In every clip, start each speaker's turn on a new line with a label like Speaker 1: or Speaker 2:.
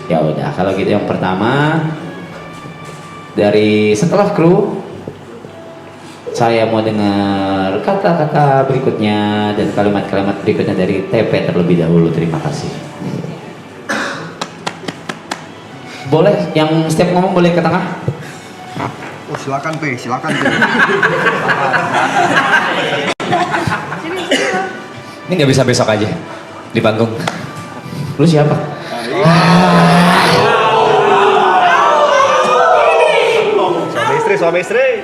Speaker 1: Ya udah, kalau gitu yang pertama dari setelah kru, saya mau dengar kata-kata berikutnya dan kalimat-kalimat berikutnya dari TP terlebih dahulu. Terima kasih. Boleh, yang setiap ngomong boleh ke tengah.
Speaker 2: Oh silakan P, silakan P.
Speaker 3: Ini nggak bisa besok aja di panggung.
Speaker 1: Lu siapa?
Speaker 2: Suami istri.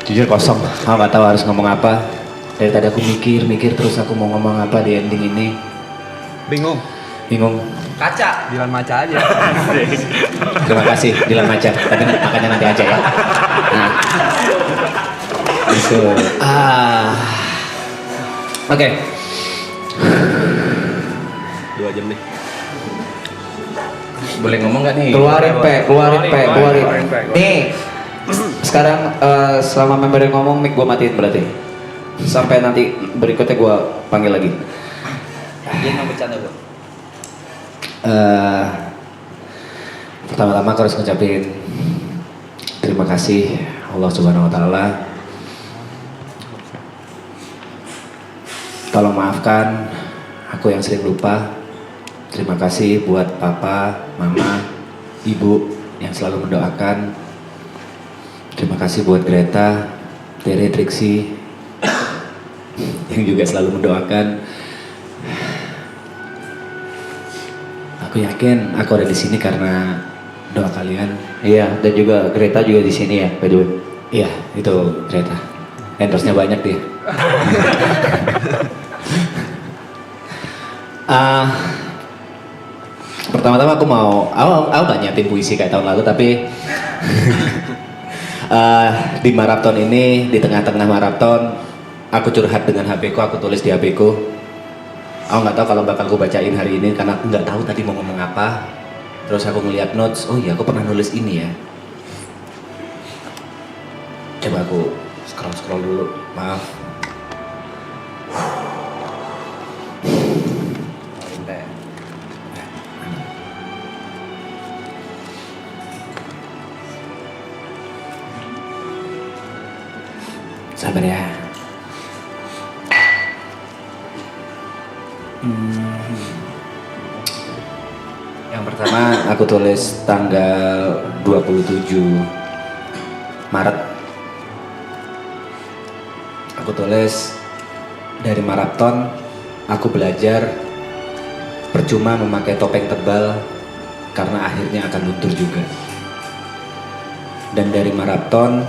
Speaker 3: Jujur kosong, aku nggak tahu harus ngomong apa. Dari tadi aku mikir terus aku mau ngomong apa di ending ini.
Speaker 2: Bingung.
Speaker 4: Kaca.
Speaker 2: Dilan maca aja.
Speaker 3: Terima kasih Dilan Maca, tapi makanya nanti aja ya. Nah, itu. Oke.
Speaker 2: 2 jam nih.
Speaker 3: Boleh ngomong nggak nih?
Speaker 1: Keluarin keluarin. Nih, sekarang selama member yang ngomong mic gue matiin berarti. Sampai nanti berikutnya gue panggil lagi.
Speaker 4: Dia nggak bercanda gua.
Speaker 3: Pertama-tama aku harus ngucapin terima kasih Allah Subhanahu Wa Taala. Tolong maafkan aku yang sering lupa. Terima kasih buat papa, mama, ibu yang selalu mendoakan. Terima kasih buat Greta, Tere, Trixie yang juga selalu mendoakan. Aku yakin aku ada di sini karena doa kalian.
Speaker 1: Iya, dan juga Greta juga di sini ya, by the way.
Speaker 3: Iya, itu Greta. Endorse-nya banyak dia. Pertama-tama aku gak nyiapin puisi kayak tahun lalu, tapi di maraton ini, di tengah-tengah maraton, aku curhat dengan HP ku, aku tulis di HP ku. Aku nggak tahu kalau bakal aku bacain hari ini karena aku nggak tahu tadi mau ngomong apa. Terus aku ngeliat notes, oh iya aku pernah nulis ini ya. Coba aku scroll dulu, maaf. Sabar ya. Yang pertama aku tulis tanggal 27 Maret. Aku tulis, dari maraton aku belajar percuma memakai topeng tebal karena akhirnya akan luntur juga. Dan dari maraton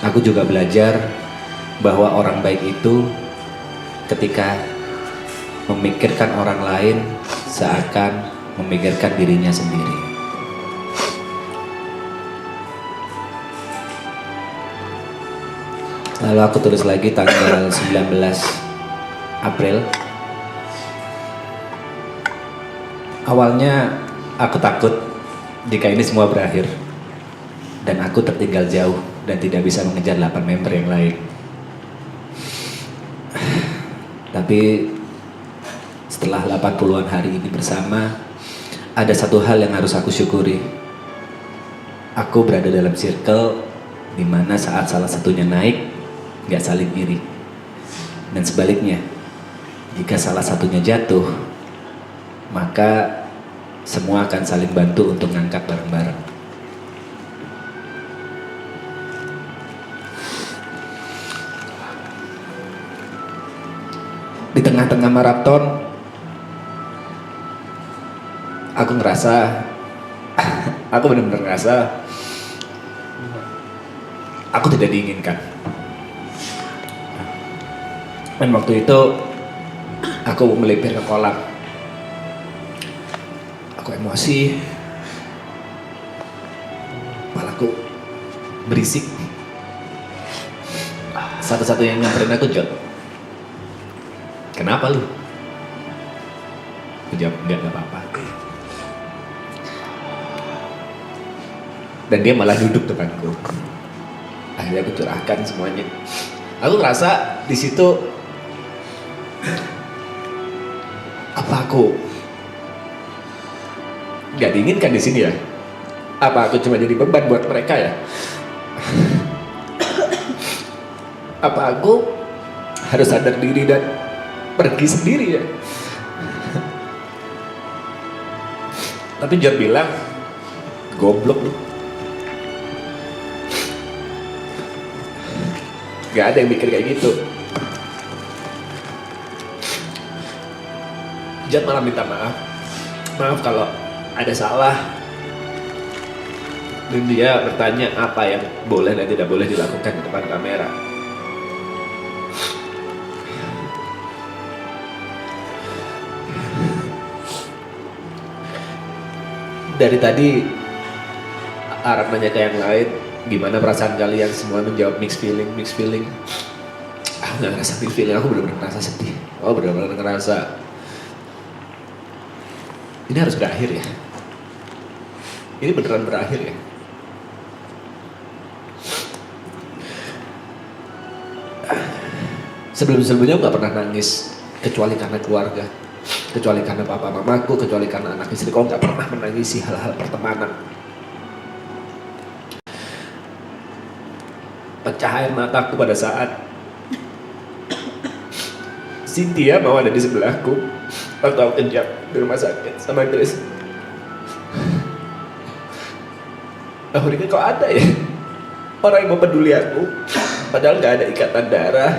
Speaker 3: aku juga belajar bahwa orang baik itu ketika memikirkan orang lain seakan memikirkan dirinya sendiri. Lalu aku tulis lagi tanggal 19 April. Awalnya aku takut jika ini semua berakhir dan aku tertinggal jauh dan tidak bisa mengejar 8 member yang lain. Tapi setelah 80-an hari ini bersama, ada satu hal yang harus aku syukuri. Aku berada dalam circle di mana saat salah satunya naik, gak saling iri. Dan sebaliknya, jika salah satunya jatuh, maka semua akan saling bantu untuk ngangkat bareng-bareng. Di tengah-tengah maraton, aku ngerasa, aku benar-benar ngerasa aku tidak diinginkan. Dan waktu itu aku melipir ke kolam. Aku emosi, kepalaku berisik. Satu-satunya yang nyamperin aku, Jod, kenapa lu? Aku jawab, enggak apa-apa. Dan dia malah duduk depanku. Akhirnya aku curahkan semuanya. Aku ngerasa di situ apa aku nggak diinginkan di sini ya? Apa aku cuma jadi beban buat mereka ya? Apa aku harus sadar diri dan pergi sendiri ya? Tapi John bilang, goblok lu. Gak ada yang mikir kayak gitu. John malah minta maaf. Maaf kalau ada salah. Dan dia bertanya apa yang boleh dan tidak boleh dilakukan di depan kamera. Dari tadi Arab nanya ke yang lain, gimana perasaan kalian, semua menjawab mixed feeling. Aku gak ngerasa mixed feeling, aku benar-benar ngerasa sedih. Aku benar-benar ngerasa ini harus berakhir ya. Ini beneran berakhir ya. Sebelum-sebelumnya aku gak pernah nangis kecuali karena keluarga, kecuali karena papa mamaku, kecuali karena anak istri. Kau nggak pernah menangisi hal-hal pertemanan. Pecah air mataku pada saat Cynthia mau ada di sebelahku waktu aku kejam di rumah sakit sama Grace. Akhirnya kok ada ya orang yang mau peduli aku, padahal nggak ada ikatan darah,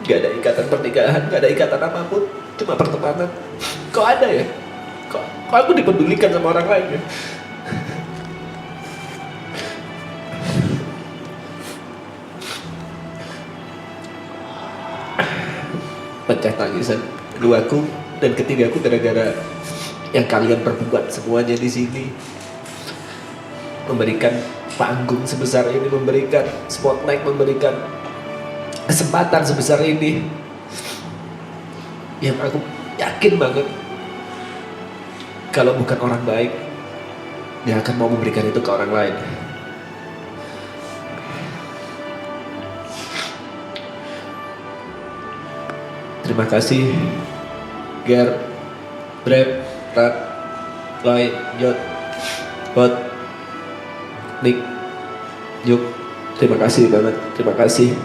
Speaker 3: nggak ada ikatan pernikahan, nggak ada ikatan apapun, cuma pertemanan. Kok ada ya? Kok aku dipedulikan sama orang lain ya? Pecah tangisan keduaku dan ketigaku gara-gara yang kalian perbuat semuanya di sini. Memberikan panggung sebesar ini, memberikan spotlight, memberikan kesempatan sebesar ini. Yang aku yakin banget kalau bukan orang baik, dia akan mau memberikan itu ke orang lain. Terima kasih Ger, Brep, Rat, Loy, Jod, Bot, Nick, Juk. Terima kasih banget, terima kasih.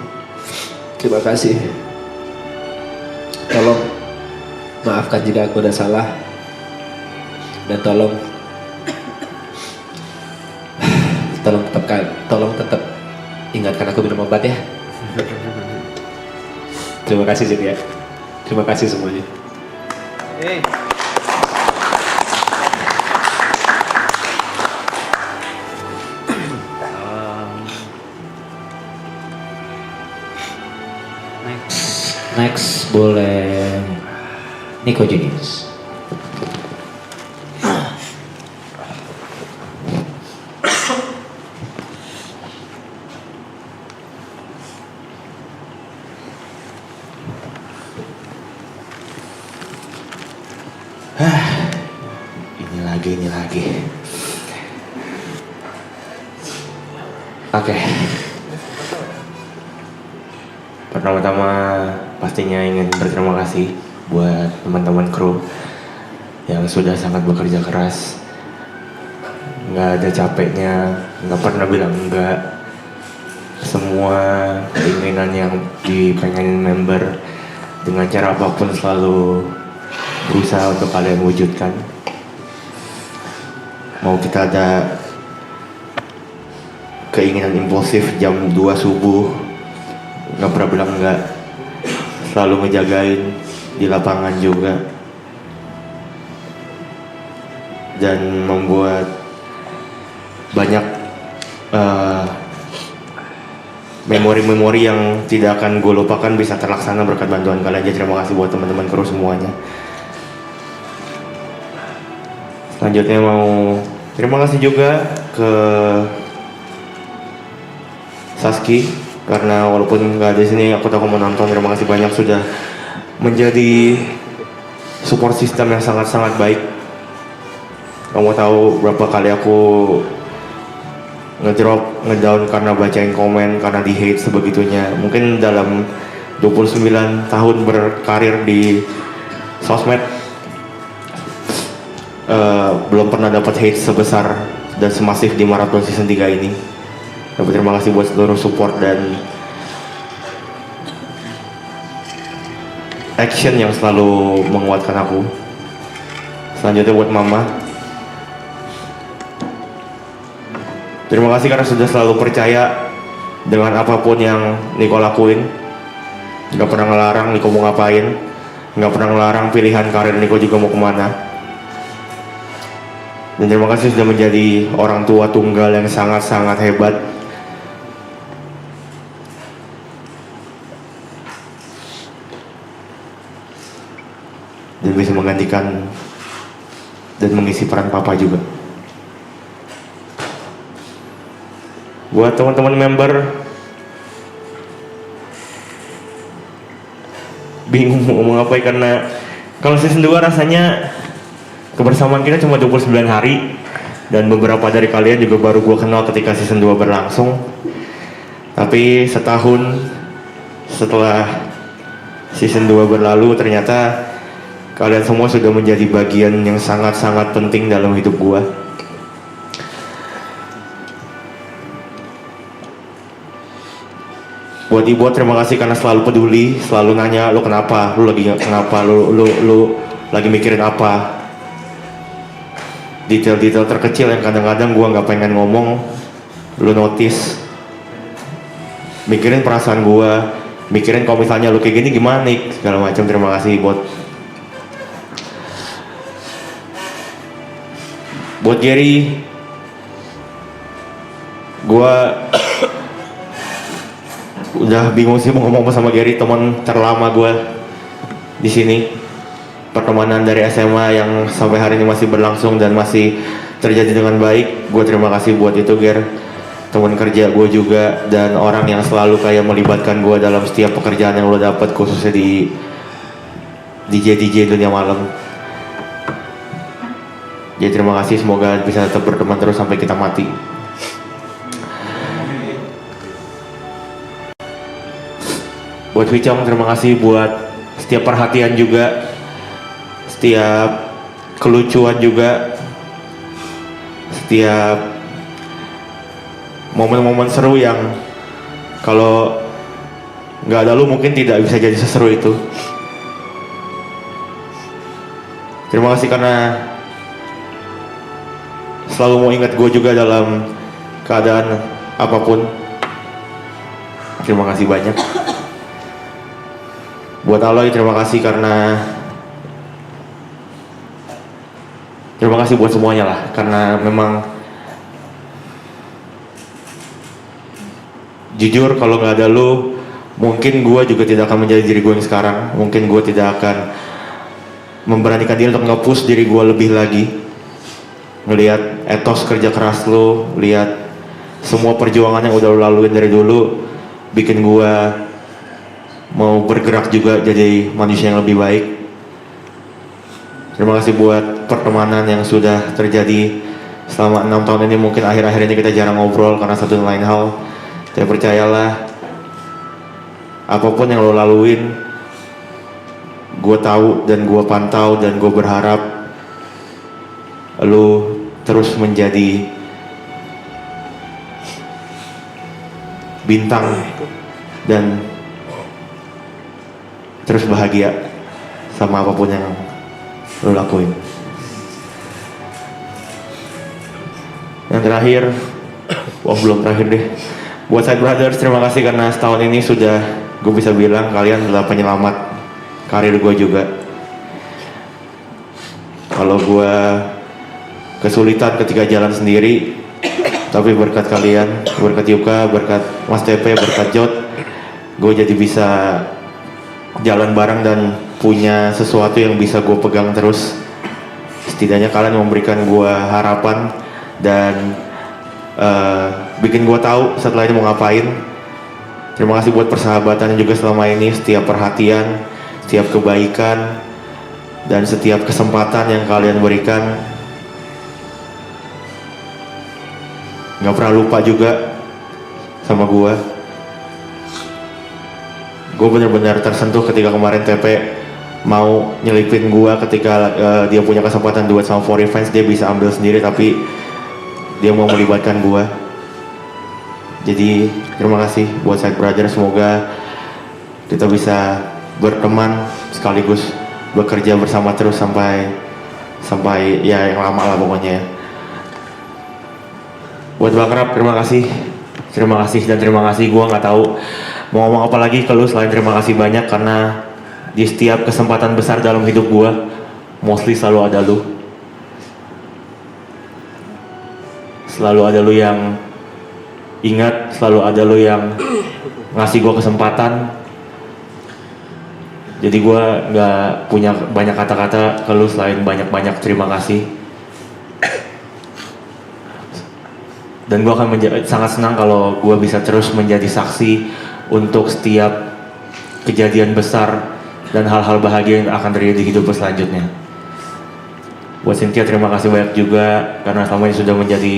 Speaker 3: Terima kasih. Tolong maafkan jika aku ada salah. Dan tolong tetap ingatkan aku minum obat ya. Terima kasih Cynthia. Terima kasih semuanya.
Speaker 1: Next boleh Nico Junius.
Speaker 5: Ini lagi. Oke. Pertama-tama pastinya ingin berterima kasih buat teman-teman kru yang sudah sangat bekerja keras. Nggak ada capeknya, nggak pernah bilang enggak. Semua keinginan yang dipengenin member dengan cara apapun selalu berusaha untuk kalian wujudkan. Mau kita ada keinginan impulsif jam 2 subuh, nggak pernah bilang enggak. Selalu ngejagain di lapangan juga. Dan membuat banyak memori-memori yang tidak akan gue lupakan bisa terlaksana berkat bantuan kalian. Jadi terima kasih buat teman-teman kru semuanya. Selanjutnya mau terima kasih juga ke Saski, karena walaupun nggak ada di sini aku tahu kamu nonton. Terima kasih banyak sudah menjadi support system yang sangat-sangat baik. Kamu tahu berapa kali aku ngedown karena bacain komen, karena di hate sebegitunya. Mungkin dalam 29 tahun berkarir di sosmed belum pernah dapat hate sebesar dan semasif di Marathon Season 3 ini. Tapi terima kasih buat seluruh support dan action yang selalu menguatkan aku. Selanjutnya buat mama, terima kasih karena sudah selalu percaya dengan apapun yang Niko lakuin. Gak pernah ngelarang Niko mau ngapain, gak pernah ngelarang pilihan karir Niko juga mau kemana. Dan terima kasih sudah menjadi orang tua tunggal yang sangat-sangat hebat. Dan bisa menggantikan dan mengisi peran papa juga. Buat teman-teman member, bingung mau ngomong apa karena kalau season 2 rasanya kebersamaan kita cuma 29 hari dan beberapa dari kalian juga baru gue kenal ketika season 2 berlangsung. Tapi setahun setelah season 2 berlalu ternyata kalian semua sudah menjadi bagian yang sangat-sangat penting dalam hidup gue. Buat ibu, terima kasih karena selalu peduli, selalu nanya lu kenapa, lu lagi kenapa, lu lagi mikirin apa. Detail-detail terkecil yang kadang-kadang gue nggak pengen ngomong, lu notice. Mikirin perasaan gue, mikirin kalau misalnya lu kayak gini gimana nih, segala macam. Terima kasih buat Gary. Gue udah bingung sih mau ngomong apa sama Gary, teman terlama gue di sini. Pertemanan dari SMA yang sampai hari ini masih berlangsung dan masih terjadi dengan baik. Gue terima kasih buat itu, Ger. Teman kerja gue juga dan orang yang selalu kayak melibatkan gue dalam setiap pekerjaan yang lo dapat, khususnya di DJ dunia malam. Jadi terima kasih, semoga bisa tetap berteman terus sampai kita mati. Buat Wicong, terima kasih buat setiap perhatian juga, setiap kelucuan juga, setiap momen-momen seru yang kalau nggak ada lu mungkin tidak bisa jadi seseru itu. Terima kasih karena selalu mau ingat gue juga dalam keadaan apapun. Terima kasih banyak. Buat Aloy, terima kasih karena terima kasih buat semuanya lah, karena memang jujur kalau nggak ada lu mungkin gue juga tidak akan menjadi diri gue yang sekarang. Mungkin gue tidak akan memberanikan diri untuk nge-push diri gue lebih lagi. Ngelihat etos kerja keras lu, lihat semua perjuangan yang udah lu laluin dari dulu, bikin gue mau bergerak juga jadi manusia yang lebih baik. Terima kasih buat pertemanan yang sudah terjadi selama 6 tahun ini. Mungkin akhir-akhir ini kita jarang ngobrol karena satu dan lain hal. Tapi percayalah, apapun yang lo laluin, gue tahu dan gue pantau dan gue berharap lo terus menjadi bintang dan terus bahagia sama apapun yang lo lakuin. Yang terakhir, belum terakhir deh. Buat Side Brothers, terima kasih karena setahun ini sudah gue bisa bilang kalian adalah penyelamat karir gue juga. Kalau gue kesulitan ketika jalan sendiri, tapi berkat kalian, berkat Yuka, berkat Mas TP, berkat Jot, gue jadi bisa jalan bareng dan punya sesuatu yang bisa gue pegang terus. Setidaknya kalian memberikan gue harapan dan bikin gue tahu setelah ini mau ngapain. Terima kasih buat persahabatan juga selama ini, setiap perhatian, setiap kebaikan, dan setiap kesempatan yang kalian berikan nggak pernah lupa juga sama gue. Gue bener-bener tersentuh ketika kemarin TP mau nyelipin gue ketika dia punya kesempatan duet sama For Revenge, dia bisa ambil sendiri tapi dia mau melibatkan gue. Jadi terima kasih buat Side Brother, semoga kita bisa berteman sekaligus bekerja bersama terus sampai ya yang lama lah pokoknya ya. Buat Bang Rap, terima kasih dan terima kasih. Gue nggak tahu mau ngomong apa lagi ke lu selain terima kasih banyak, karena di setiap kesempatan besar dalam hidup gue mostly selalu ada lu. Selalu ada lu yang ingat, selalu ada lu yang ngasih gue kesempatan. Jadi gue nggak punya banyak kata-kata ke lu selain banyak-banyak terima kasih. Dan gue akan sangat senang kalau gue bisa terus menjadi saksi untuk setiap kejadian besar dan hal-hal bahagia yang akan terjadi di hidup selanjutnya. Buat Cynthia terima kasih banyak juga karena selama ini sudah menjadi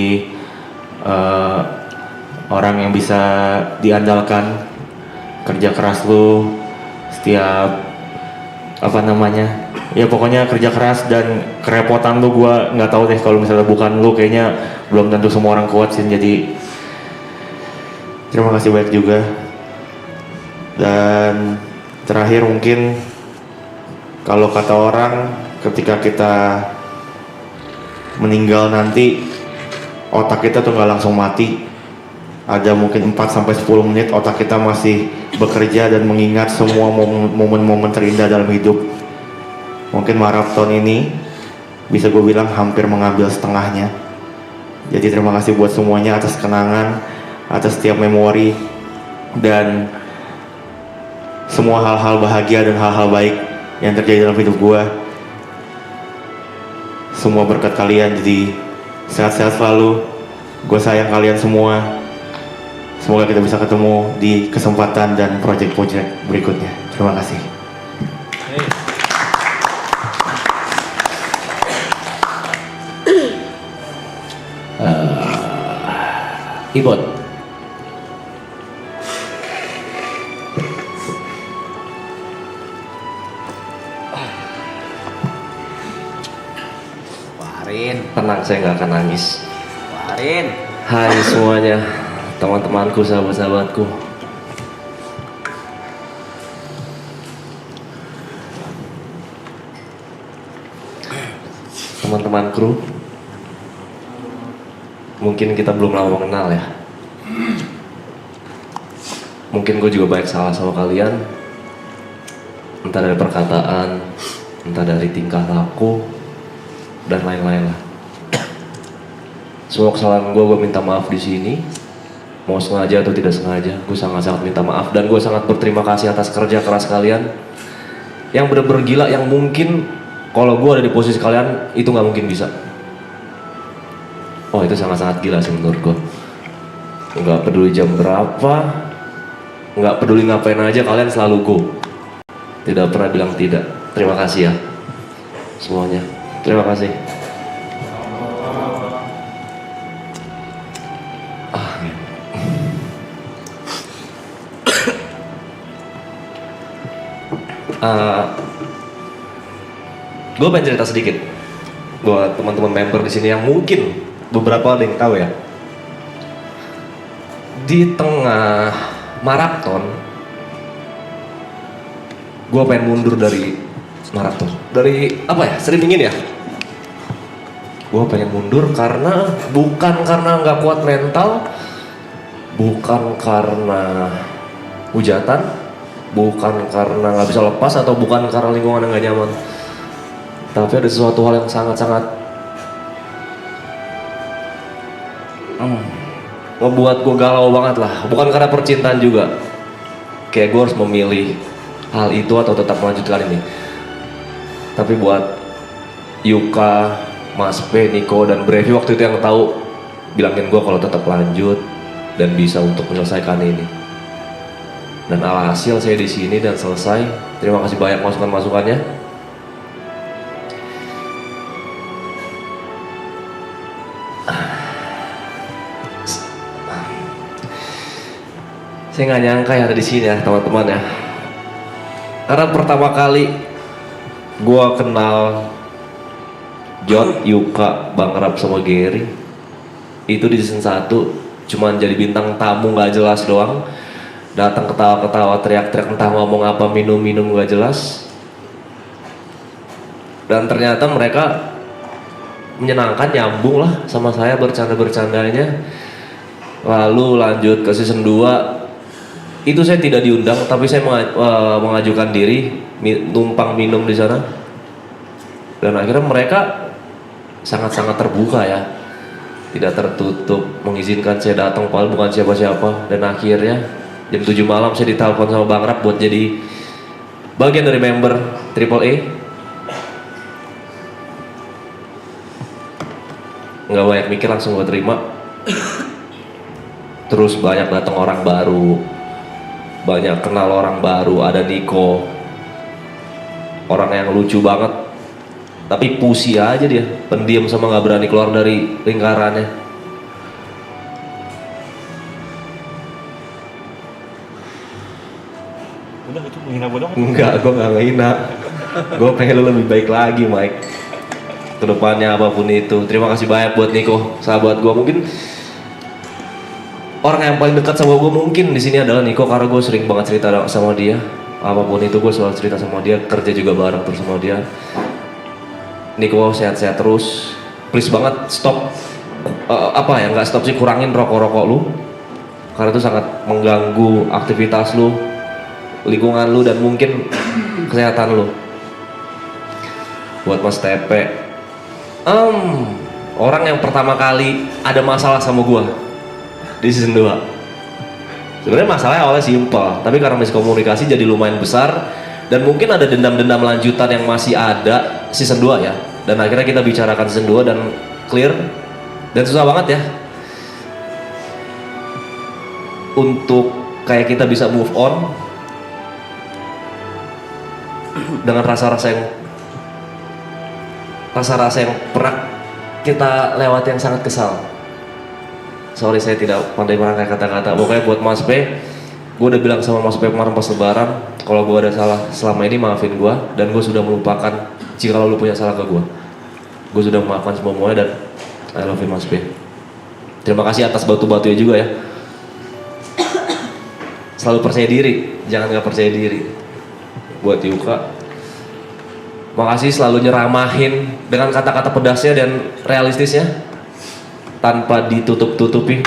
Speaker 5: orang yang bisa diandalkan. Kerja keras lu, setiap ya pokoknya kerja keras dan kerepotan lu gue nggak tahu deh, kalau misalnya bukan lu kayaknya belum tentu semua orang kuat sih. Jadi terima kasih banyak juga. Dan terakhir mungkin kalau kata orang ketika kita meninggal nanti otak kita tuh nggak langsung mati, ada mungkin 4-10 menit otak kita masih bekerja dan mengingat semua momen-momen terindah dalam hidup. Mungkin maraton ini bisa gue bilang hampir mengambil setengahnya. Jadi terima kasih buat semuanya atas kenangan, atas setiap memori, dan semua hal-hal bahagia dan hal-hal baik yang terjadi dalam hidup gue. Semua berkat kalian, jadi sehat-sehat selalu. Gue sayang kalian semua. Semoga kita bisa ketemu di kesempatan dan project-project berikutnya. Terima kasih.
Speaker 3: Ibon.
Speaker 4: Warin.
Speaker 6: Tenang, saya nggak akan nangis.
Speaker 4: Warin.
Speaker 6: Hai semuanya, teman-temanku, sahabat-sahabatku. Teman-teman kru, mungkin kita belum lama mengenal ya. Mungkin gue juga banyak salah sama kalian, entah dari perkataan, entah dari tingkah laku, dan lain-lain lah. Semua kesalahan gue minta maaf di sini. Mau sengaja atau tidak sengaja, gue sangat-sangat minta maaf. Dan gue sangat berterima kasih atas kerja keras kalian yang bener-bener gila, yang mungkin kalau gue ada di posisi kalian itu nggak mungkin bisa. Oh, itu sangat-sangat gila sih menurut gue. Nggak peduli jam berapa, nggak peduli ngapain aja, kalian selalu go. Tidak pernah bilang tidak. Terima kasih ya semuanya. Terima kasih. Gue pengen cerita sedikit buat teman-teman member di sini yang mungkin beberapa ada yang tahu ya. Di tengah maraton, gue pengen mundur dari maraton. Dari apa ya? Sering dingin ya. Gue pengen mundur karena bukan karena nggak kuat mental, bukan karena hujatan, bukan karena nggak bisa lepas, atau bukan karena lingkungan yang nggak nyaman. Tapi ada sesuatu hal yang sangat-sangat ngebuat gue galau banget lah. Bukan karena percintaan juga. Kayak gue harus memilih hal itu atau tetap melanjutkan ini. Tapi buat Yuka, Mas P, Niko, dan Brevi waktu itu yang tahu, bilangin gue kalau tetap lanjut dan bisa untuk menyelesaikan ini. Dan alhasil saya di sini dan selesai. Terima kasih banyak masukan-masukannya. Saya nggak nyangka ya ada di sini ya teman-teman ya. Karena pertama kali gua kenal Jod, Yuka, Bang Rap sama Gary itu di season 1 cuman jadi bintang tamu nggak jelas doang. Datang ketawa-ketawa, teriak-teriak entah ngomong apa, minum-minum nggak jelas. Dan ternyata mereka menyenangkan, nyambung lah sama saya bercanda-bercandanya. Lalu lanjut ke season 2. Itu saya tidak diundang, tapi saya mengajukan diri numpang minum di sana. Dan akhirnya mereka sangat-sangat terbuka ya, tidak tertutup, mengizinkan saya datang padahal bukan siapa-siapa. Dan akhirnya jam 7 malam saya ditelepon sama Bang Rap buat jadi bagian dari member Triple A. Nggak banyak mikir, langsung gue terima. Terus banyak datang orang baru, banyak kenal orang baru. Ada Niko, orang yang lucu banget, tapi pusi aja dia, pendiam sama nggak berani keluar dari lingkarannya.
Speaker 2: Udah itu menghina gue dong.
Speaker 6: Enggak, gue nggak ngehina. Gue pengen lu lebih baik lagi, Mike. Kedepannya apapun itu. Terima kasih banyak buat Niko, sahabat gue. Mungkin orang yang paling dekat sama gue mungkin di sini adalah Niko, karena gue sering banget cerita sama dia. Apapun itu gue selalu cerita sama dia, kerja juga bareng terus sama dia. Niko sehat-sehat terus. Please banget stop nggak stop sih, kurangin rokok-rokok lu. Karena itu sangat mengganggu aktivitas lu, lingkungan lu, dan mungkin kesehatan lu. Buat Mas Tepe, orang yang pertama kali ada masalah sama gua di season 2. Sebenarnya masalahnya awalnya simpel, tapi karena miskomunikasi jadi lumayan besar. Dan mungkin ada dendam-dendam lanjutan yang masih ada season 2 ya. Dan akhirnya kita bicarakan season 2 dan clear. Dan susah banget ya untuk kayak kita bisa move on dengan rasa-rasa yang pernah kita lewati yang sangat kesal. Sorry, saya tidak pandai merangkai kata-kata. Pokoknya buat Mas P, gue udah bilang sama Mas P kemarin pas lebaran, kalau gue ada salah selama ini maafin gue, dan gue sudah melupakan jika lu punya salah ke gue. Gue sudah memaafkan semuanya, dan I love you Mas P. Terima kasih atas batu-batunya juga ya. Selalu percaya diri, jangan gak percaya diri. Buat Yuka, makasih selalu nyeramahin dengan kata-kata pedasnya dan realistisnya tanpa ditutup-tutupi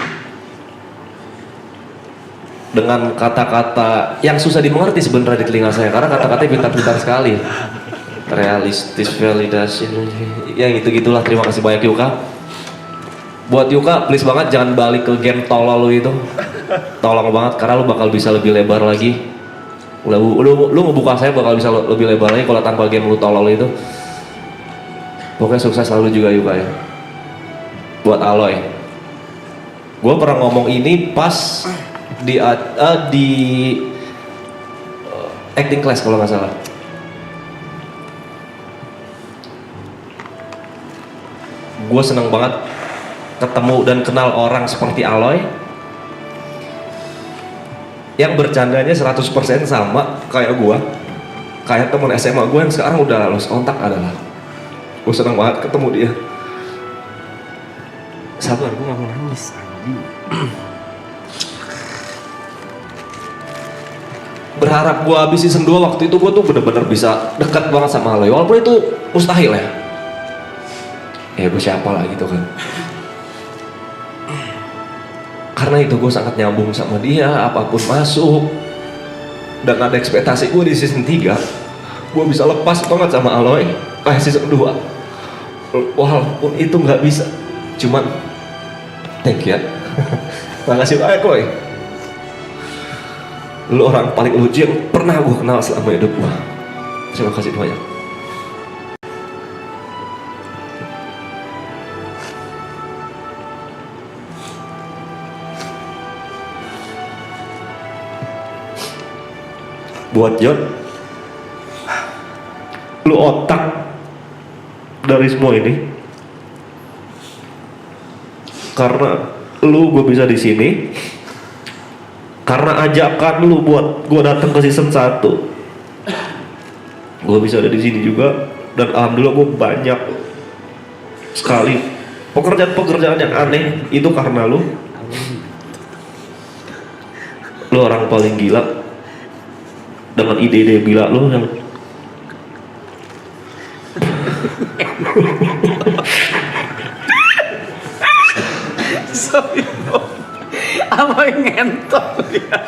Speaker 6: dengan kata-kata yang susah dimengerti sebenarnya di telinga saya, karena kata-katanya pintar-pintar sekali. Realistis, validasi, yang gitu-gitulah. Terima kasih banyak Yuka. Buat Yuka, please banget jangan balik ke game tolol lu itu. Tolong banget, karena lu bakal bisa lebih lebar lagi. Lu ngebuka saya bakal bisa lebih lebar lagi kalau tanpa game lu tolol itu. Pokoknya sukses selalu juga Yuka ya. Buat Aloy, gue pernah ngomong ini pas di acting class kalau nggak salah. Gue seneng banget ketemu dan kenal orang seperti Aloy yang bercandanya 100% sama kayak gue, kayak temen SMA gue yang sekarang udah lost kontak adalah. Gue seneng banget ketemu dia. Sabar, gue gak mau nangis. Berharap gue habis season 2 waktu itu gue tuh bener-bener bisa dekat banget sama Aloy, walaupun itu mustahil ya. Ya gue siapa lah gitu kan. Karena itu gue sangat nyambung sama dia, apapun masuk. Dan ada ekspektasi gue di season 3 gue bisa lepas banget sama Aloy kayak season 2. Walaupun itu gak bisa. Cuman thank you ya. Makasih banyak Koy. Lu orang paling lucu yang pernah gue kenal selama hidup gue. Terima kasih banyak. Buat John, lu otak dari semua ini. Karena lu gue bisa di sini karena ajakan lu buat gue datang ke season 1, gue bisa ada di sini juga, dan alhamdulillah gue banyak sekali pekerjaan-pekerjaan yang aneh itu karena lu. Lu orang paling gila dengan ide-ide gila lu yang
Speaker 4: Apa yang ngentot ya?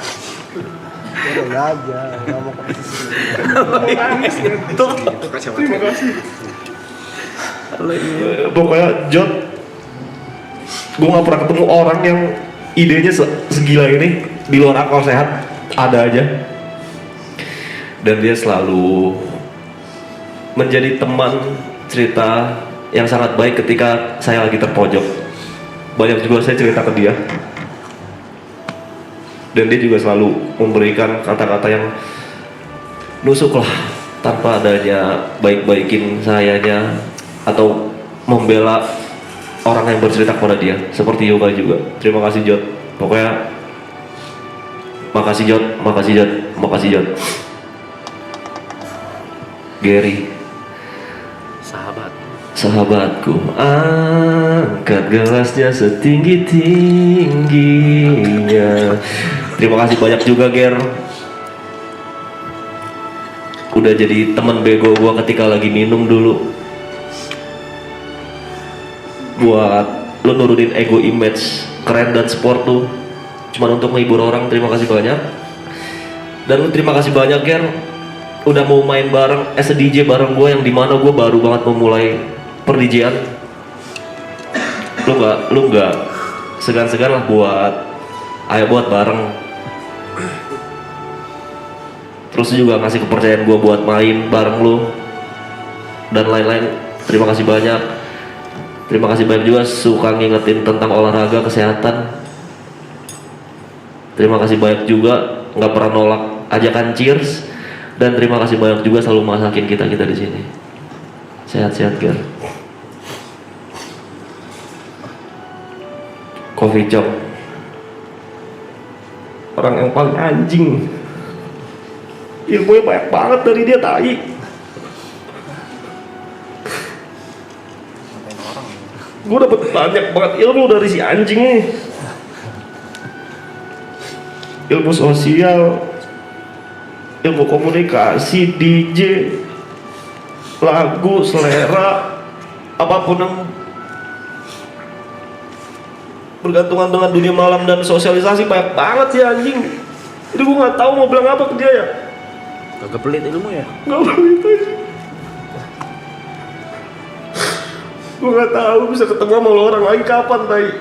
Speaker 2: Udah aja, nggak mau
Speaker 6: terima kasih. Pokoknya Jod, gue gak pernah ketemu orang yang idenya segila ini di luar akal sehat, ada aja. Dan dia selalu menjadi teman cerita yang sangat baik ketika saya lagi terpojok. Banyak juga saya cerita ke dia, dan dia juga selalu memberikan kata-kata yang nusuk lah, tanpa adanya baik-baikin sayanya atau membela orang yang bercerita kepada dia, seperti Yoga juga. Terima kasih Jod, pokoknya makasih Jod, makasih Jod, makasih Jod. Gary, sahabatku, angkat gelasnya setinggi-tingginya. Terima kasih banyak juga Ger, udah jadi teman bego gua ketika lagi minum dulu, buat lo nurunin ego image keren dan sport tuh cuman untuk menghibur orang. Terima kasih banyak. Dan terima kasih banyak Ger, udah mau main bareng as a DJ bareng gue, yang dimana gue baru banget memulai per DJ-an. Lu nggak segan-segan lah buat ayo buat bareng. Terus juga ngasih kepercayaan gue buat main bareng lu dan lain-lain. Terima kasih banyak. Terima kasih banyak juga suka ngingetin tentang olahraga, kesehatan. Terima kasih banyak juga nggak pernah nolak ajakan cheers. Dan terima kasih banyak juga selalu masakin kita di sini. Sehat-sehat Ger. Coffee Chop, orang yang paling anjing, ilmunya banyak banget dari dia, tai. Gue dapet banyak banget ilmu dari si anjing nih. Ilmu sosial, ilmu komunikasi, DJ, lagu, selera, apapun yang bergantungan dengan dunia malam dan sosialisasi banyak banget sih anjing. Jadi gue nggak tahu mau bilang apa ke dia ya.
Speaker 4: Kagak pelit ilmu ya?
Speaker 6: Nggak pelit aja. Gue nggak tahu bisa ketemu sama lo orang lagi kapan, tai.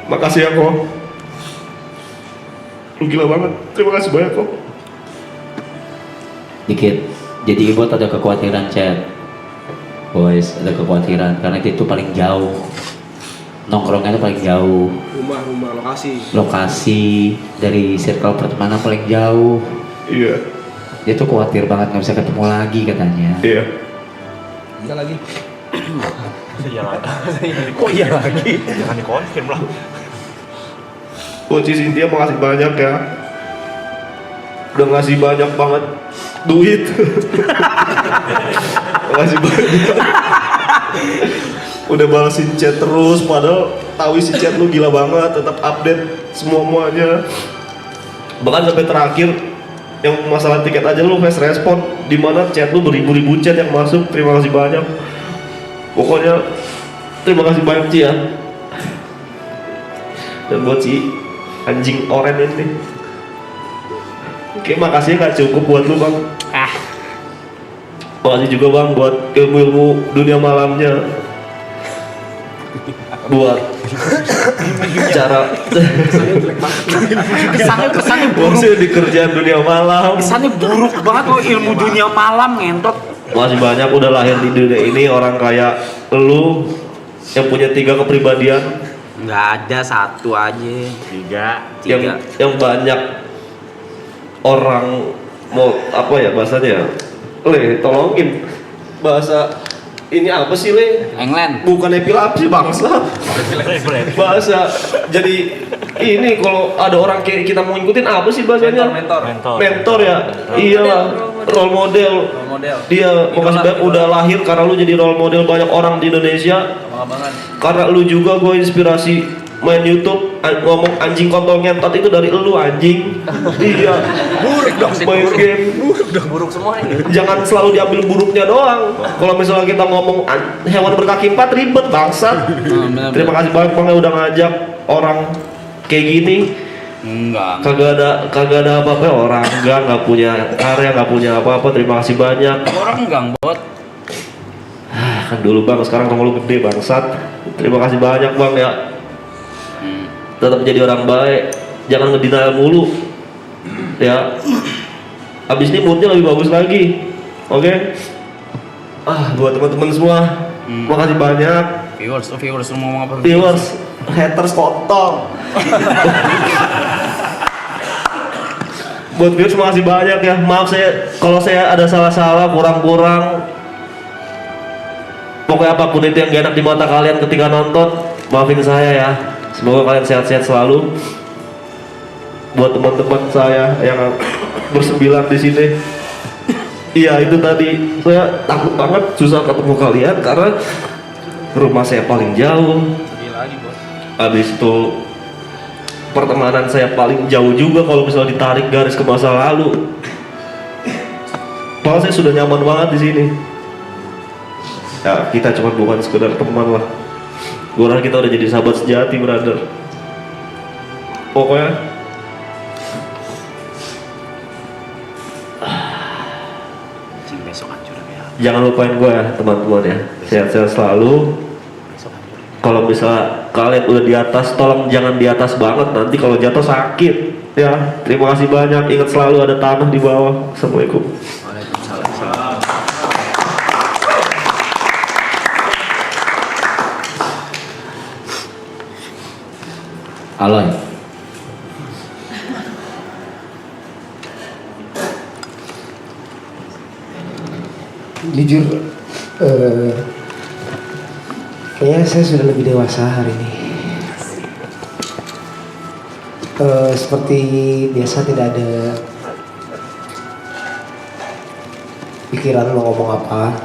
Speaker 6: Makasih ya kok. Lu gila banget. Terima kasih banyak kok.
Speaker 1: Dikit. Jadi Ibot ada kekhawatiran chat. Boys, ada kekhawatiran karena itu paling jauh. Nongkrongnya itu paling jauh.
Speaker 2: Rumah lokasi.
Speaker 1: Lokasi dari circle pertemanan paling jauh.
Speaker 6: Iya.
Speaker 1: Dia tuh khawatir banget nggak bisa ketemu lagi katanya.
Speaker 6: Iya.
Speaker 2: Iya lagi.
Speaker 4: Kok iya lagi?
Speaker 2: Jangan dikonfirm lah.
Speaker 6: Coach Cynthia makasih banyak ya. Udah ngasih banyak banget duit. Makasih banyak. Udah balesin chat terus, padahal tahu isi chat lu gila banget, tetap update semuanya. Bahkan sampai terakhir yang masalah tiket aja lu fast respon, dimana chat lu beribu-ribu chat yang masuk. Terima kasih banyak. Pokoknya terima kasih banyak Ci ya. Dan buat si anjing oren ini, oke, makasih gak cukup buat lu bang. Makasih juga bang buat ilmu-ilmu dunia malamnya, buat cara
Speaker 4: kesannya buruk.
Speaker 6: maksudnya di kerjaan dunia malam.
Speaker 4: Kesannya buruk banget lo ilmu dunia malam ngentot.
Speaker 6: Makasih banyak udah lahir di dunia ini orang kayak lu yang punya 3 kepribadian.
Speaker 4: Nggak ada, satu aja. Tiga.
Speaker 6: Yang banyak orang mau apa ya bahasanya ya, tolongin bahasa
Speaker 2: Ini apa sih Le?
Speaker 4: England.
Speaker 2: Bukan epilepsi bangsa. Bahasa. Jadi ini kalau ada orang kayak kita mau ngikutin apa sih bahasanya? Mentor ya. Iyalah. Role model. Dia makasih banyak udah lahir karena lu jadi role model banyak orang di Indonesia. Karena lu juga gue inspirasi main YouTube ngomong anjing kontol ngentot itu dari lu anjing. Iya. Buruk dong main game.
Speaker 4: Buruk semua ini.
Speaker 2: Jangan selalu diambil buruknya doang. Kalau misalnya kita ngomong hewan berkaki 4 ribet bangsat. Terima kasih banyak Bang udah ngajak orang kayak gini.
Speaker 4: Enggak.
Speaker 2: Kagak ada apa-apa orang nggak punya karya, nggak punya apa-apa. Terima kasih banyak.
Speaker 4: Orang enggak bot.
Speaker 2: Kan dulu Bang, sekarang rumah lu gede bangsat. Terima kasih banyak Bang ya. Tetap jadi orang baik, jangan ngedenial mulu ya. Abis ini moodnya lebih bagus lagi. Oke? Buat teman-teman semua, makasih banyak.
Speaker 4: Viewers mau ngomong apa?
Speaker 2: Viewers, haters kotor. Buat viewers makasih banyak ya. Maaf kalau saya ada salah-salah, kurang-kurang. Pokoknya apapun itu yang gak enak di mata kalian ketika nonton, maafin saya ya. Semoga kalian sehat-sehat selalu. Buat teman-teman saya yang bersembilan di sini, iya itu tadi saya takut banget susah ketemu kalian karena rumah saya paling jauh. Habis itu pertemanan saya paling jauh juga kalau misalnya ditarik garis ke masa lalu. Padahal saya sudah nyaman banget di sini. Ya kita cuma bukan sekedar teman lah. Gue rasa kita udah jadi sahabat sejati, brother. Pokoknya
Speaker 4: Besok hancur ya.
Speaker 2: jangan lupain gue ya teman-teman ya. Sehat-sehat selalu. Kalau misalnya kalian udah di atas, tolong jangan di atas banget. Nanti kalau jatuh sakit ya. Terima kasih banyak. Ingat selalu ada tanah di bawah. Assalamualaikum.
Speaker 3: Aloy.
Speaker 7: Jujur, kayaknya saya sudah lebih dewasa hari ini. Seperti biasa tidak ada pikiran mau ngomong apa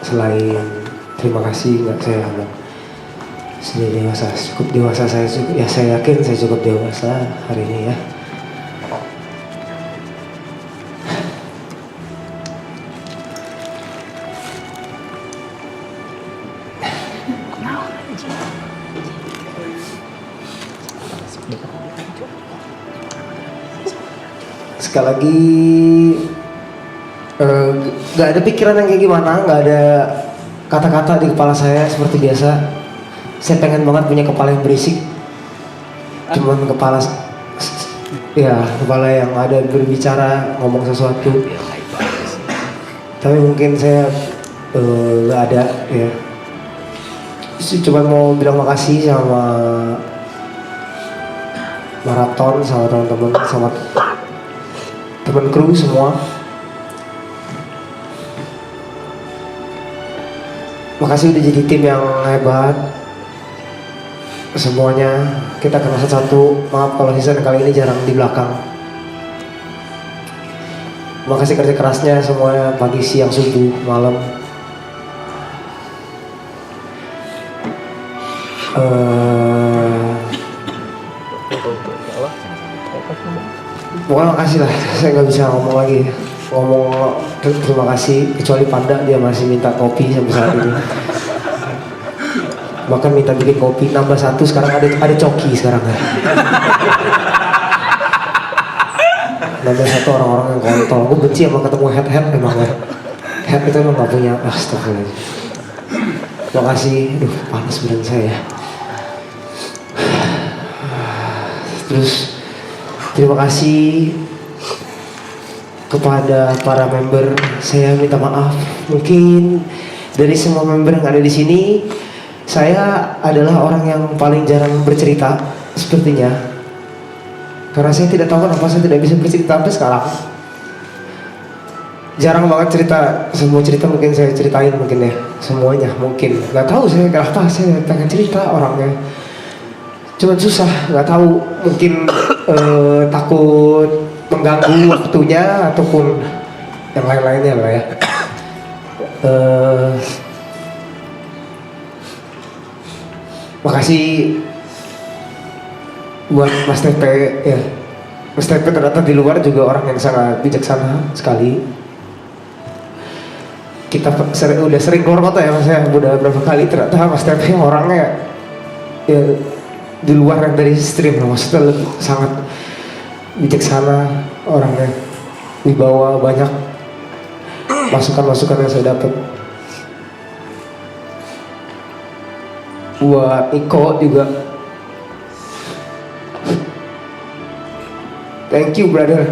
Speaker 7: selain terima kasih. Nggak, saya anggap sudah dewasa, cukup dewasa. Saya yakin saya cukup dewasa hari ini ya. Sekali lagi nggak ada pikiran yang kayak gimana, nggak ada kata-kata di kepala saya seperti biasa. Saya pengen banget punya kepala yang berisik, cuman kepala yang ada berbicara ngomong sesuatu. Tapi mungkin saya nggak ada ya. Cuma mau bilang makasih sama Marathon, sama teman-teman, sama teman kru semua. Makasih udah jadi tim yang hebat. Semuanya kita kerasa satu. Maaf kalau season kali ini jarang di belakang. Makasih kerja kerasnya semuanya, pagi, siang, subuh, malam. Pokoknya makasih lah. Saya nggak bisa ngomong lagi. Ngomong terima kasih, kecuali Panda, dia masih minta kopi sampai saat ini. Bahkan minta bikin kopi nambah satu, sekarang ada coki sekarang ya. Nambah satu orang-orang yang kontol. Gue benci sama ketemu head emang ya. Head itu emang gak punya. Astagfirullah. Makasih. Aduh panas badan saya. Terus terima kasih kepada para member. Saya minta maaf. Mungkin dari semua member yang ada di sini, saya adalah orang yang paling jarang bercerita sepertinya. Karena saya tidak tahu kenapa saya tidak bisa bercerita sampai sekarang. jarang banget cerita. Semua cerita mungkin saya ceritain mungkin ya, semuanya mungkin. Nggak tahu saya kenapa saya pengen cerita orangnya. Cuman susah, nggak tahu mungkin takut mengganggu waktunya ataupun yang lain-lainnya lah ya. Makasih buat Mas Tepe ya. Mas Tepe ternyata di luar juga orang yang sangat bijaksana sekali. Kita udah sering keluar kota ya Mas ya, udah berapa kali ternyata Mas Tepe orangnya ya di luar yang dari stream, maksudnya lebih sangat bijaksana orangnya, dibawa banyak masukan-masukan yang saya dapat. Buat Iko juga, thank you brother,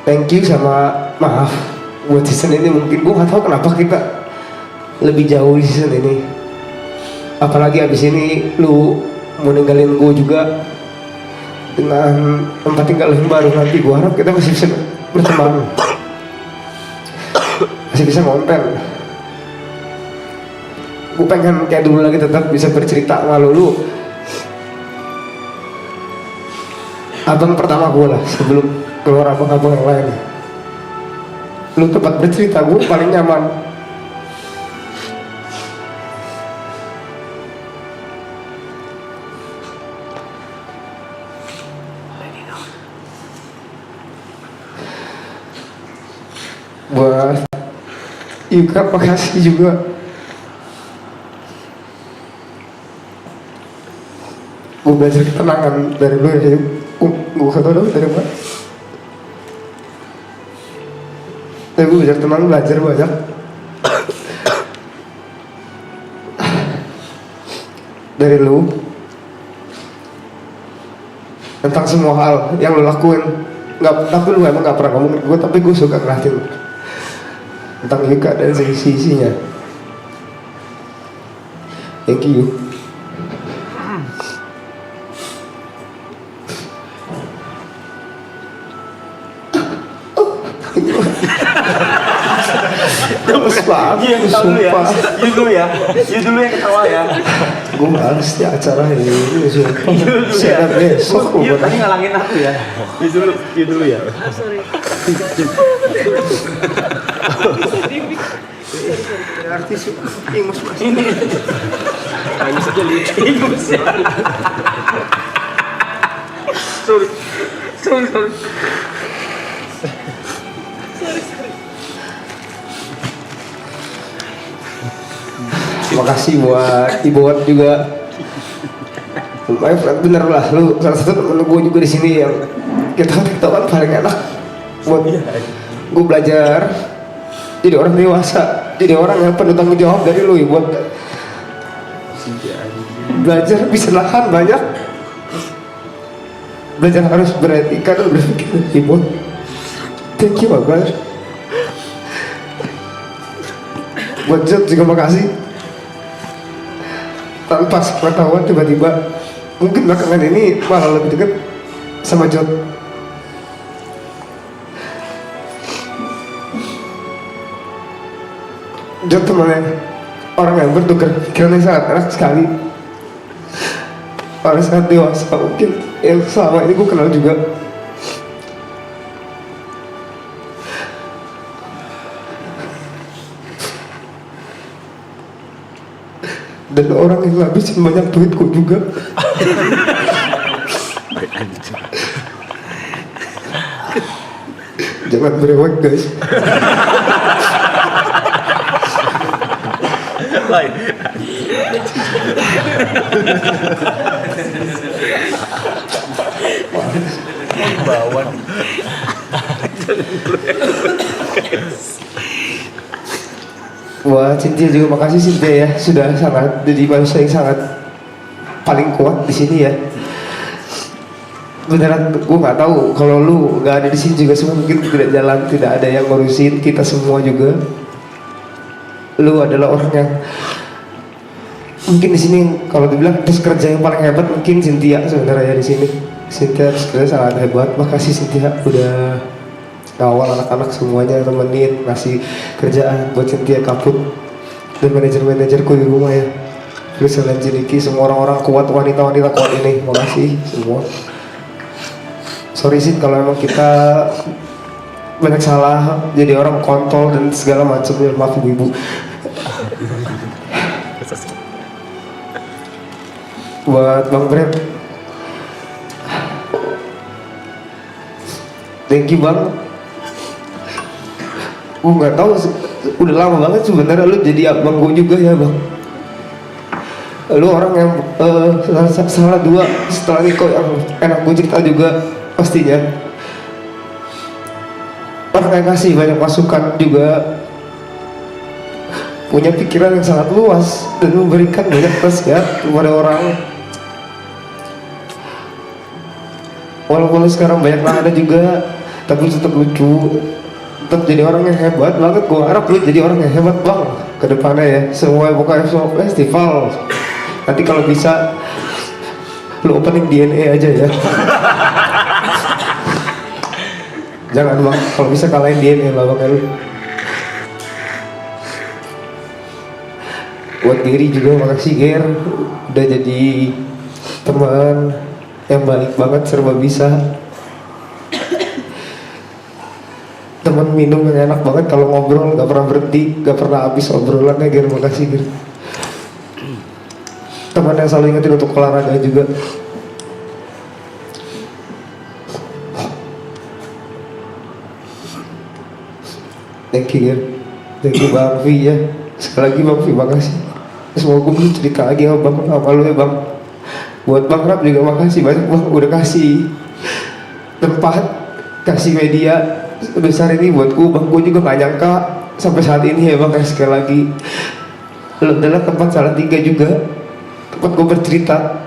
Speaker 7: thank you sama maaf buat season ini. Mungkin gue nggak tahu kenapa kita lebih jauh di season ini, apalagi abis ini lu mau ninggalin gue juga dengan tempat tinggal yang baru. Nanti gue harap kita masih bisa berteman, masih bisa ngonten. Gue pengen kayak dulu lagi, tetap bisa bercerita sama lu abang pertama gue lah, sebelum keluar abang-abang yang lain. Lu tempat bercerita gue paling nyaman. Buat Yuka, makasih juga. Gue belajar ketenangan dari lu ya. Gue kata lu dari mana? Tapi gue belajar tenang, belajar banyak. Dari lu tentang semua hal yang lu lakuin. Tapi lu emang gak pernah ngomongin gue, tapi gue suka ngeliatin tentang Yuka dan sisi-sisinya. Thank you. Males banget, sumpah.
Speaker 4: You dulu ya yang ketawa ya.
Speaker 7: Gue males di acara ini, sumpah. Saya ada besok.
Speaker 4: You tadi ngalangin aku ya. You dulu ya.
Speaker 7: Artis ingus mas ini.
Speaker 4: Ini saja lucu. Ingus ya. Sorry.
Speaker 7: Terima kasih buat Iboat juga. My friend, bener lah, lu salah satu temen gue juga di sini yang kita kan paling enak buat gue belajar jadi orang dewasa, jadi orang yang penuh tanggung jawab dari lu. Buat belajar bisa nahan banyak, belajar harus beretika dan berpikir. Ibu, thank you my brother. Buat Jod juga makasih. Tanpa sepengetahuan tiba-tiba mungkin belakangan ini malah lebih dekat sama Jod. Jod temannya orang yang bertukar pikirannya sangat enak sekali, orang sangat dewasa mungkin yang selama ini gue kenal juga. Dan orang yang ngabisin banyak duitku juga. Jangan berewek guys. Wah, Cynthia juga makasih Cynthia ya, sudah sangat jadi manusia yang sangat paling kuat di sini ya. Beneran, gue nggak tahu kalau lu nggak ada di sini juga semua mungkin tidak jalan, tidak ada yang ngurusin kita semua juga. Lu adalah orang yang mungkin di sini kalau dibilang terus kerja yang paling hebat mungkin Cynthia sebenarnya di sini. Cynthia sebenarnya sangat hebat. Makasih Cynthia udah ngawal anak-anak semuanya, temenin, ngasih kerjaan buat Cynthia Kaput dan manajer-manajerku di rumah ya. Terus selain Jiniki, semua orang-orang kuat, wanita-wanita kuat ini, makasih semua. Sorry sih kalau emang kita banyak salah, jadi orang kontol dan segala macam, ya maaf ibu-ibu. Buat Bang Brad, thank you Bang. Gue nggak tahu, udah lama banget sebenarnya lu jadi abang gue juga ya Bang. Lu orang yang salah dua setelah Niko yang enak gue cerita juga pastinya. Orang yang kasih banyak masukan juga, punya pikiran yang sangat luas dan memberikan banyak nasihat kepada orang. Walaupun sekarang banyak ada juga, tapi tetap lucu, tetap jadi orang yang hebat banget. Gue harap lu jadi orang yang hebat Bang ke depannya ya. Semua pokoknya semua festival. Nanti kalau bisa lu opening DNA aja ya. Jangan Bang, kalau bisa kalahin DNA lah Bang lu. Buat Gary juga makasih Ger, udah jadi teman yang baik banget, serba bisa. Teman minum yang enak banget, kalau ngobrol gak pernah berhenti, gak pernah habis obrolannya Ger, makasih Ger. Teman yang selalu ingetin untuk olahraga juga. Thank you Ger, thank you Bang Vi ya. Sekali lagi Bang Vi makasih. Semoga gue cerita lagi sama Bang, sama lu ya Bang. Buat Bang Rap juga makasih banyak Bang, udah kasih tempat, kasih media sebesar ini buat gue Bang. Gue juga gak nyangka sampai saat ini ya Bang. Sekali lagi lu adalah tempat salah tiga juga, tempat gue bercerita.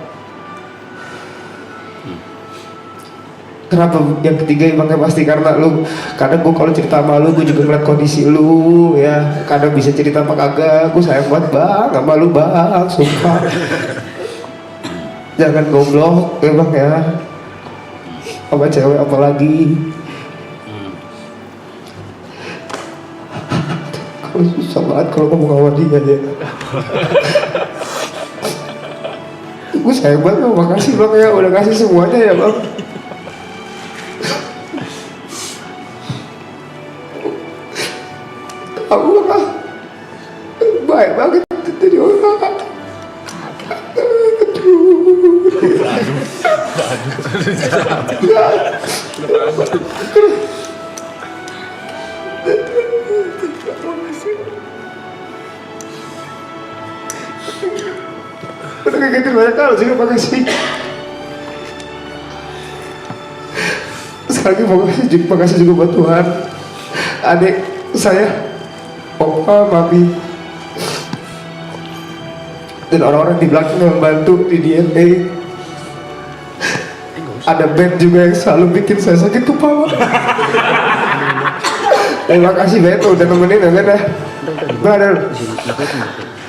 Speaker 7: Kenapa yang ketiga emangnya pasti karena lu, kadang gue kalau cerita sama lu gue juga ngeliat kondisi lu ya, kadang bisa cerita apa kagak. Gue sayang banget Bang sama lu Bang, sumpah. Jangan goblok ya Bang ya, sama cewek apalagi. Kalau susah banget kalau ngomong sama dia ya. Gue sayang banget, makasih Bang ya udah kasih semuanya ya Bang. Aku baik banget jadi orang. Udah kagetin banyak hal juga, makasih. Sekali lagi makasih juga buat Tuhan, adik saya, Opa, Mami, dan orang-orang di belakang yang membantu di DNA. Ada band juga yang selalu bikin saya sakit kepala. Terima kasih banyak udah nemenin ya Ben ya. Nah, ada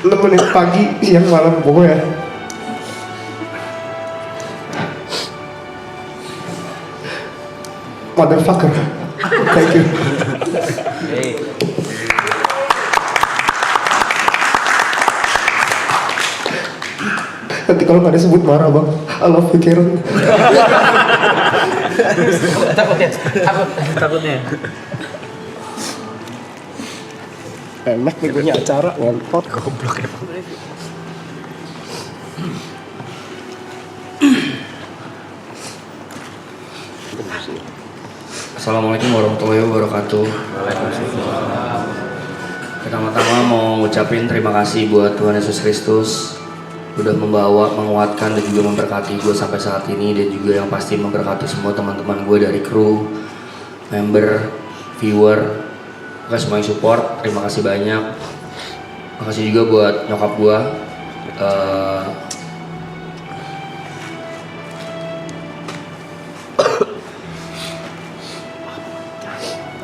Speaker 7: nemenin pagi, siang, malam pokoknya. Motherfucker. Thank you. Nanti kalau nggak disebut marah Bang. I love you Karen.
Speaker 4: Takutnya.
Speaker 7: Enak nih punya acara ngentot.
Speaker 4: Goblok ya.
Speaker 1: Assalamualaikum warahmatullahi wabarakatuh. Pertama-tama mau ngucapin terima kasih buat Tuhan Yesus Kristus udah membawa, menguatkan dan juga memberkati gue sampai saat ini, dan juga yang pasti memberkati semua teman-teman gue dari kru, member, viewer, pokoknya semua yang support. Terima kasih banyak. Makasih juga buat nyokap gue,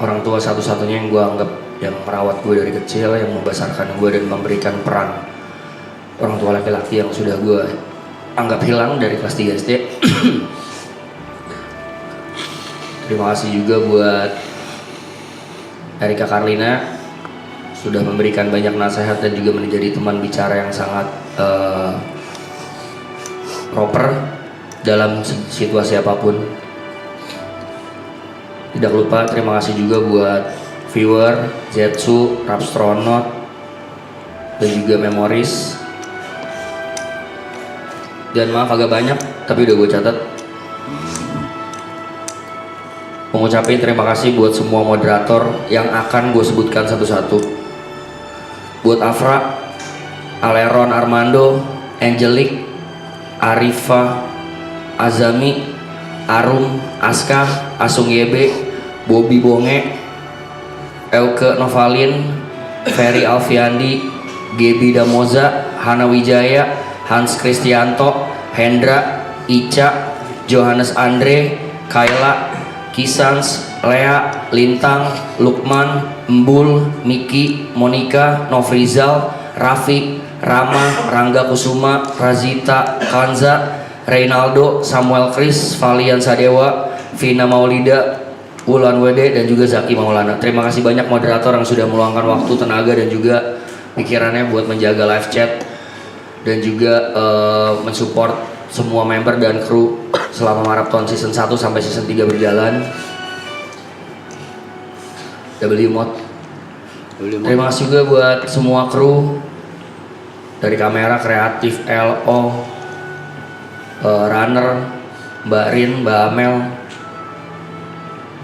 Speaker 1: orang tua satu-satunya yang gue anggap, yang merawat gue dari kecil, yang membesarkan gue dan memberikan peran orang tua laki-laki yang sudah gue anggap hilang dari kelas 3 SD. Terima kasih juga buat Erika Karlina sudah memberikan banyak nasihat dan juga menjadi teman bicara yang sangat proper dalam situasi apapun. Tidak lupa terima kasih juga buat viewer, Zetsu, Rapstronaut, dan juga Memories. Dan maaf agak banyak, tapi udah gue catat. Mengucapkan terima kasih buat semua moderator yang akan gue sebutkan satu-satu. Buat Afra, Aleron Armando, Angelic, Arifa, Azami, Arum, Aska, Asung YB, Bobby Bonge, Elke Novalin, Ferry Alfiandi, Gebi Damoza, Hana Wijaya, Hans Kristianto, Hendra, Ica, Johannes Andre, Kayla, Kisans, Lea, Lintang, Lukman, Embul, Miki, Monica, Nofrizal, Raffi, Rama, Rangga Kusuma, Razita, Kanza, Reynaldo, Samuel Kris, Valian Sadewa, Vina Maulida, Wulan Wede, dan juga Zaki Maulana. Terima kasih banyak moderator yang sudah meluangkan waktu, tenaga, dan juga pikirannya buat menjaga live chat dan juga mensupport semua member dan kru selama marathon season 1 sampai season 3 berjalan. WMod. Terima kasih juga buat semua kru dari kamera, kreatif, LO, runner, Mbak Rin, Mbak Amel,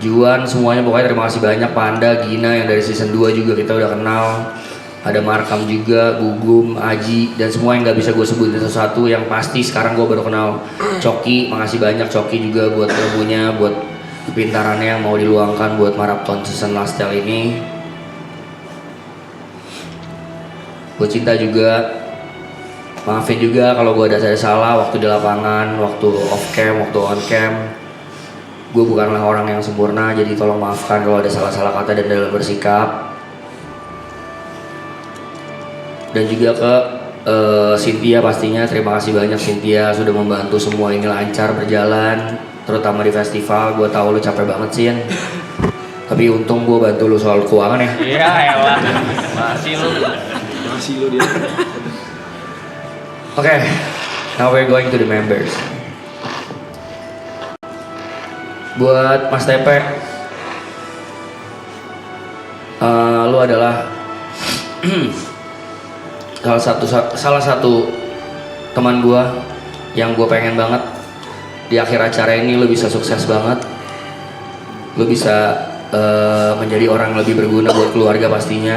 Speaker 1: Juan, semuanya pokoknya terima kasih banyak. Panda, Gina yang dari season 2 juga kita udah kenal. Ada Markam juga, Gugum, Aji, dan semua yang nggak bisa gue sebutin satu-satu. Yang pasti sekarang gue baru kenal Coki. Makasih banyak Coki juga buat ilmunya, buat kepintarannya yang mau diluangkan buat marathon season last tale ini. Gue cinta juga, maafin juga kalau gue ada salah waktu di lapangan, waktu off cam, waktu on cam. Gue bukanlah orang yang sempurna, jadi tolong maafkan kalau ada salah-salah kata dan dalam bersikap. Dan juga ke Cynthia pastinya, terima kasih banyak Cynthia sudah membantu semua ini lancar berjalan, terutama di festival. Gue tahu lu capek banget sih, Yan. Tapi untung gue bantu lu soal keuangan ya.
Speaker 4: Iya elah, masih lu dia.
Speaker 1: Oke, now we're going to the members. Buat Mas Tepe, lu adalah salah satu teman gua yang gue pengen banget di akhir acara ini lu bisa sukses banget, lu bisa menjadi orang yang lebih berguna buat keluarga pastinya.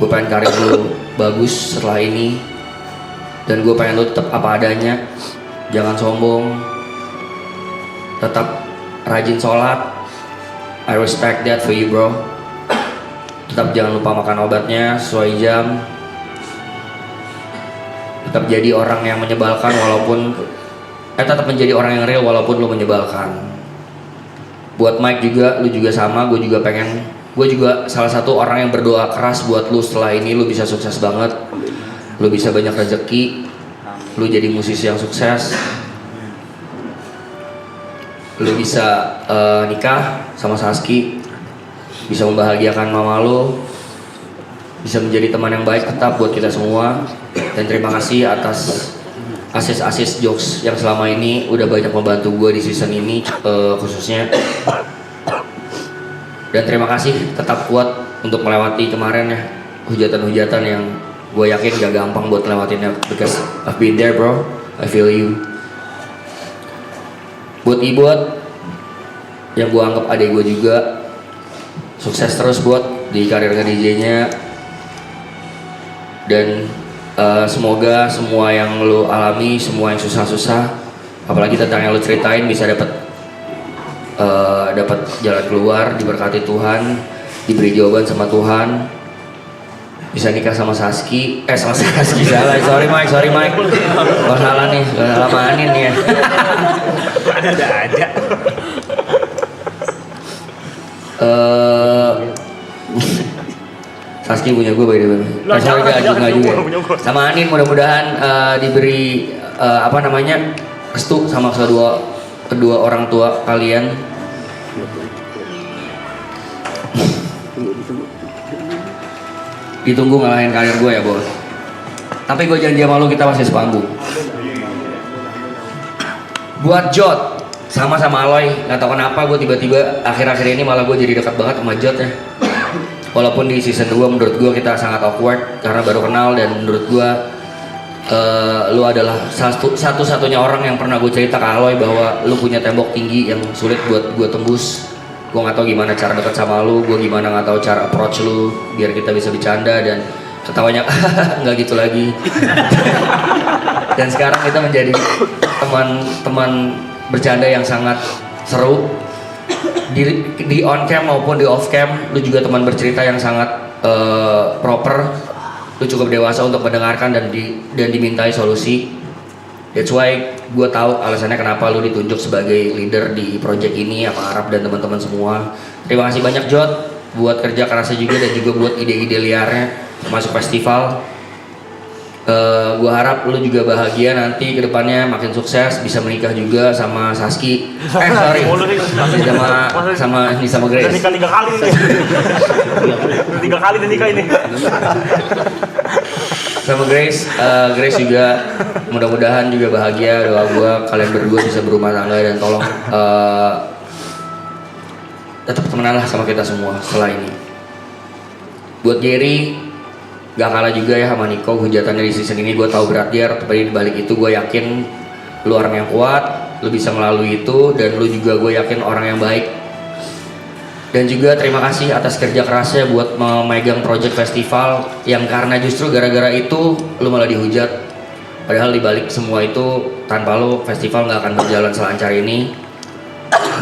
Speaker 1: Gue pengen karir lu bagus setelah ini, dan gue pengen lu tetap apa adanya, jangan sombong, tetap rajin sholat. I respect that for you bro. Tetap jangan lupa makan obatnya sesuai jam. Tetap jadi orang yang menyebalkan walaupun tetap menjadi orang yang real walaupun lu menyebalkan. Buat Mike juga, lu juga sama. Gue juga salah satu orang yang berdoa keras buat lu setelah ini. Lu bisa sukses banget, lu bisa banyak rezeki, lu jadi musisi yang sukses, lu bisa nikah sama Saski, bisa membahagiakan mama lu, bisa menjadi teman yang baik tetap buat kita semua. Dan terima kasih atas asis jokes yang selama ini udah banyak membantu gue di season ini khususnya. Dan terima kasih tetap kuat untuk melewati kemarin ya, hujatan-hujatan yang gue yakin gak gampang buat lewatinnya, because I've been there bro, I feel you. Buat Ibot yang gue anggap adik gue juga, sukses terus buat di karir DJ-nya. Dan semoga semua yang lo alami, semua yang susah-susah, apalagi tentang yang lo ceritain, bisa dapat jalan keluar, diberkati Tuhan, diberi jawaban sama Tuhan, bisa nikah sama Saski, sama Saski salah, sorry Mike, oh salah nih, salah manin nih ya.
Speaker 4: Ada aja.
Speaker 1: Saski punya gue by the way. Sorry enggak juga. Sama Anin mudah-mudahan diberi restu sama kedua orang tua kalian. Ditunggu ngalahin karir gue ya bos. Tapi gue janji sama lu kita masih sepanggung. Buat Jot, sama-sama Aloy, nggak tahu kenapa gue tiba-tiba akhir-akhir ini malah gue jadi dekat banget sama Jot ya. Walaupun di season 2 menurut gue kita sangat awkward karena baru kenal, dan menurut gue lu adalah satu-satunya orang yang pernah gue cerita ke Aloy bahwa lu punya tembok tinggi yang sulit buat gue tembus. Gue nggak tahu gimana cara dekat sama lu, gue gimana nggak tahu cara approach lu biar kita bisa bercanda dan ketawanya nggak gitu lagi. Dan sekarang kita menjadi teman-teman bercanda yang sangat seru di on cam maupun di off cam. Lu juga teman bercerita yang sangat proper. Lu cukup dewasa untuk mendengarkan dan dimintai solusi. That's why gue tahu alasannya kenapa lu ditunjuk sebagai leader di project ini sama Arab dan teman-teman semua. Terima kasih banyak Jot buat kerja kerasnya juga dan juga buat ide-ide liarnya termasuk festival. Gue harap lu juga bahagia nanti ke depannya, makin sukses, bisa menikah juga sama Saski. Sorry, sama Grace.
Speaker 2: Udah nikah 3 kali ini. Udah 3 kali nikah ini.
Speaker 1: Sama Grace, Grace juga mudah-mudahan juga bahagia. Doa gue kalian berdua bisa berumah tangga dan tolong tetap temenan lah sama kita semua setelah ini. Buat Jerry, gak kalah juga ya sama Nico hujatannya di season ini. Gue tahu berat dia, tapi di balik itu gue yakin lu orang yang kuat, lu bisa melalui itu, dan lu juga gue yakin orang yang baik. Dan juga terima kasih atas kerja kerasnya buat memegang project festival yang karena justru gara-gara itu lu malah dihujat. Padahal di balik semua itu tanpa lu festival gak akan berjalan selancar ini.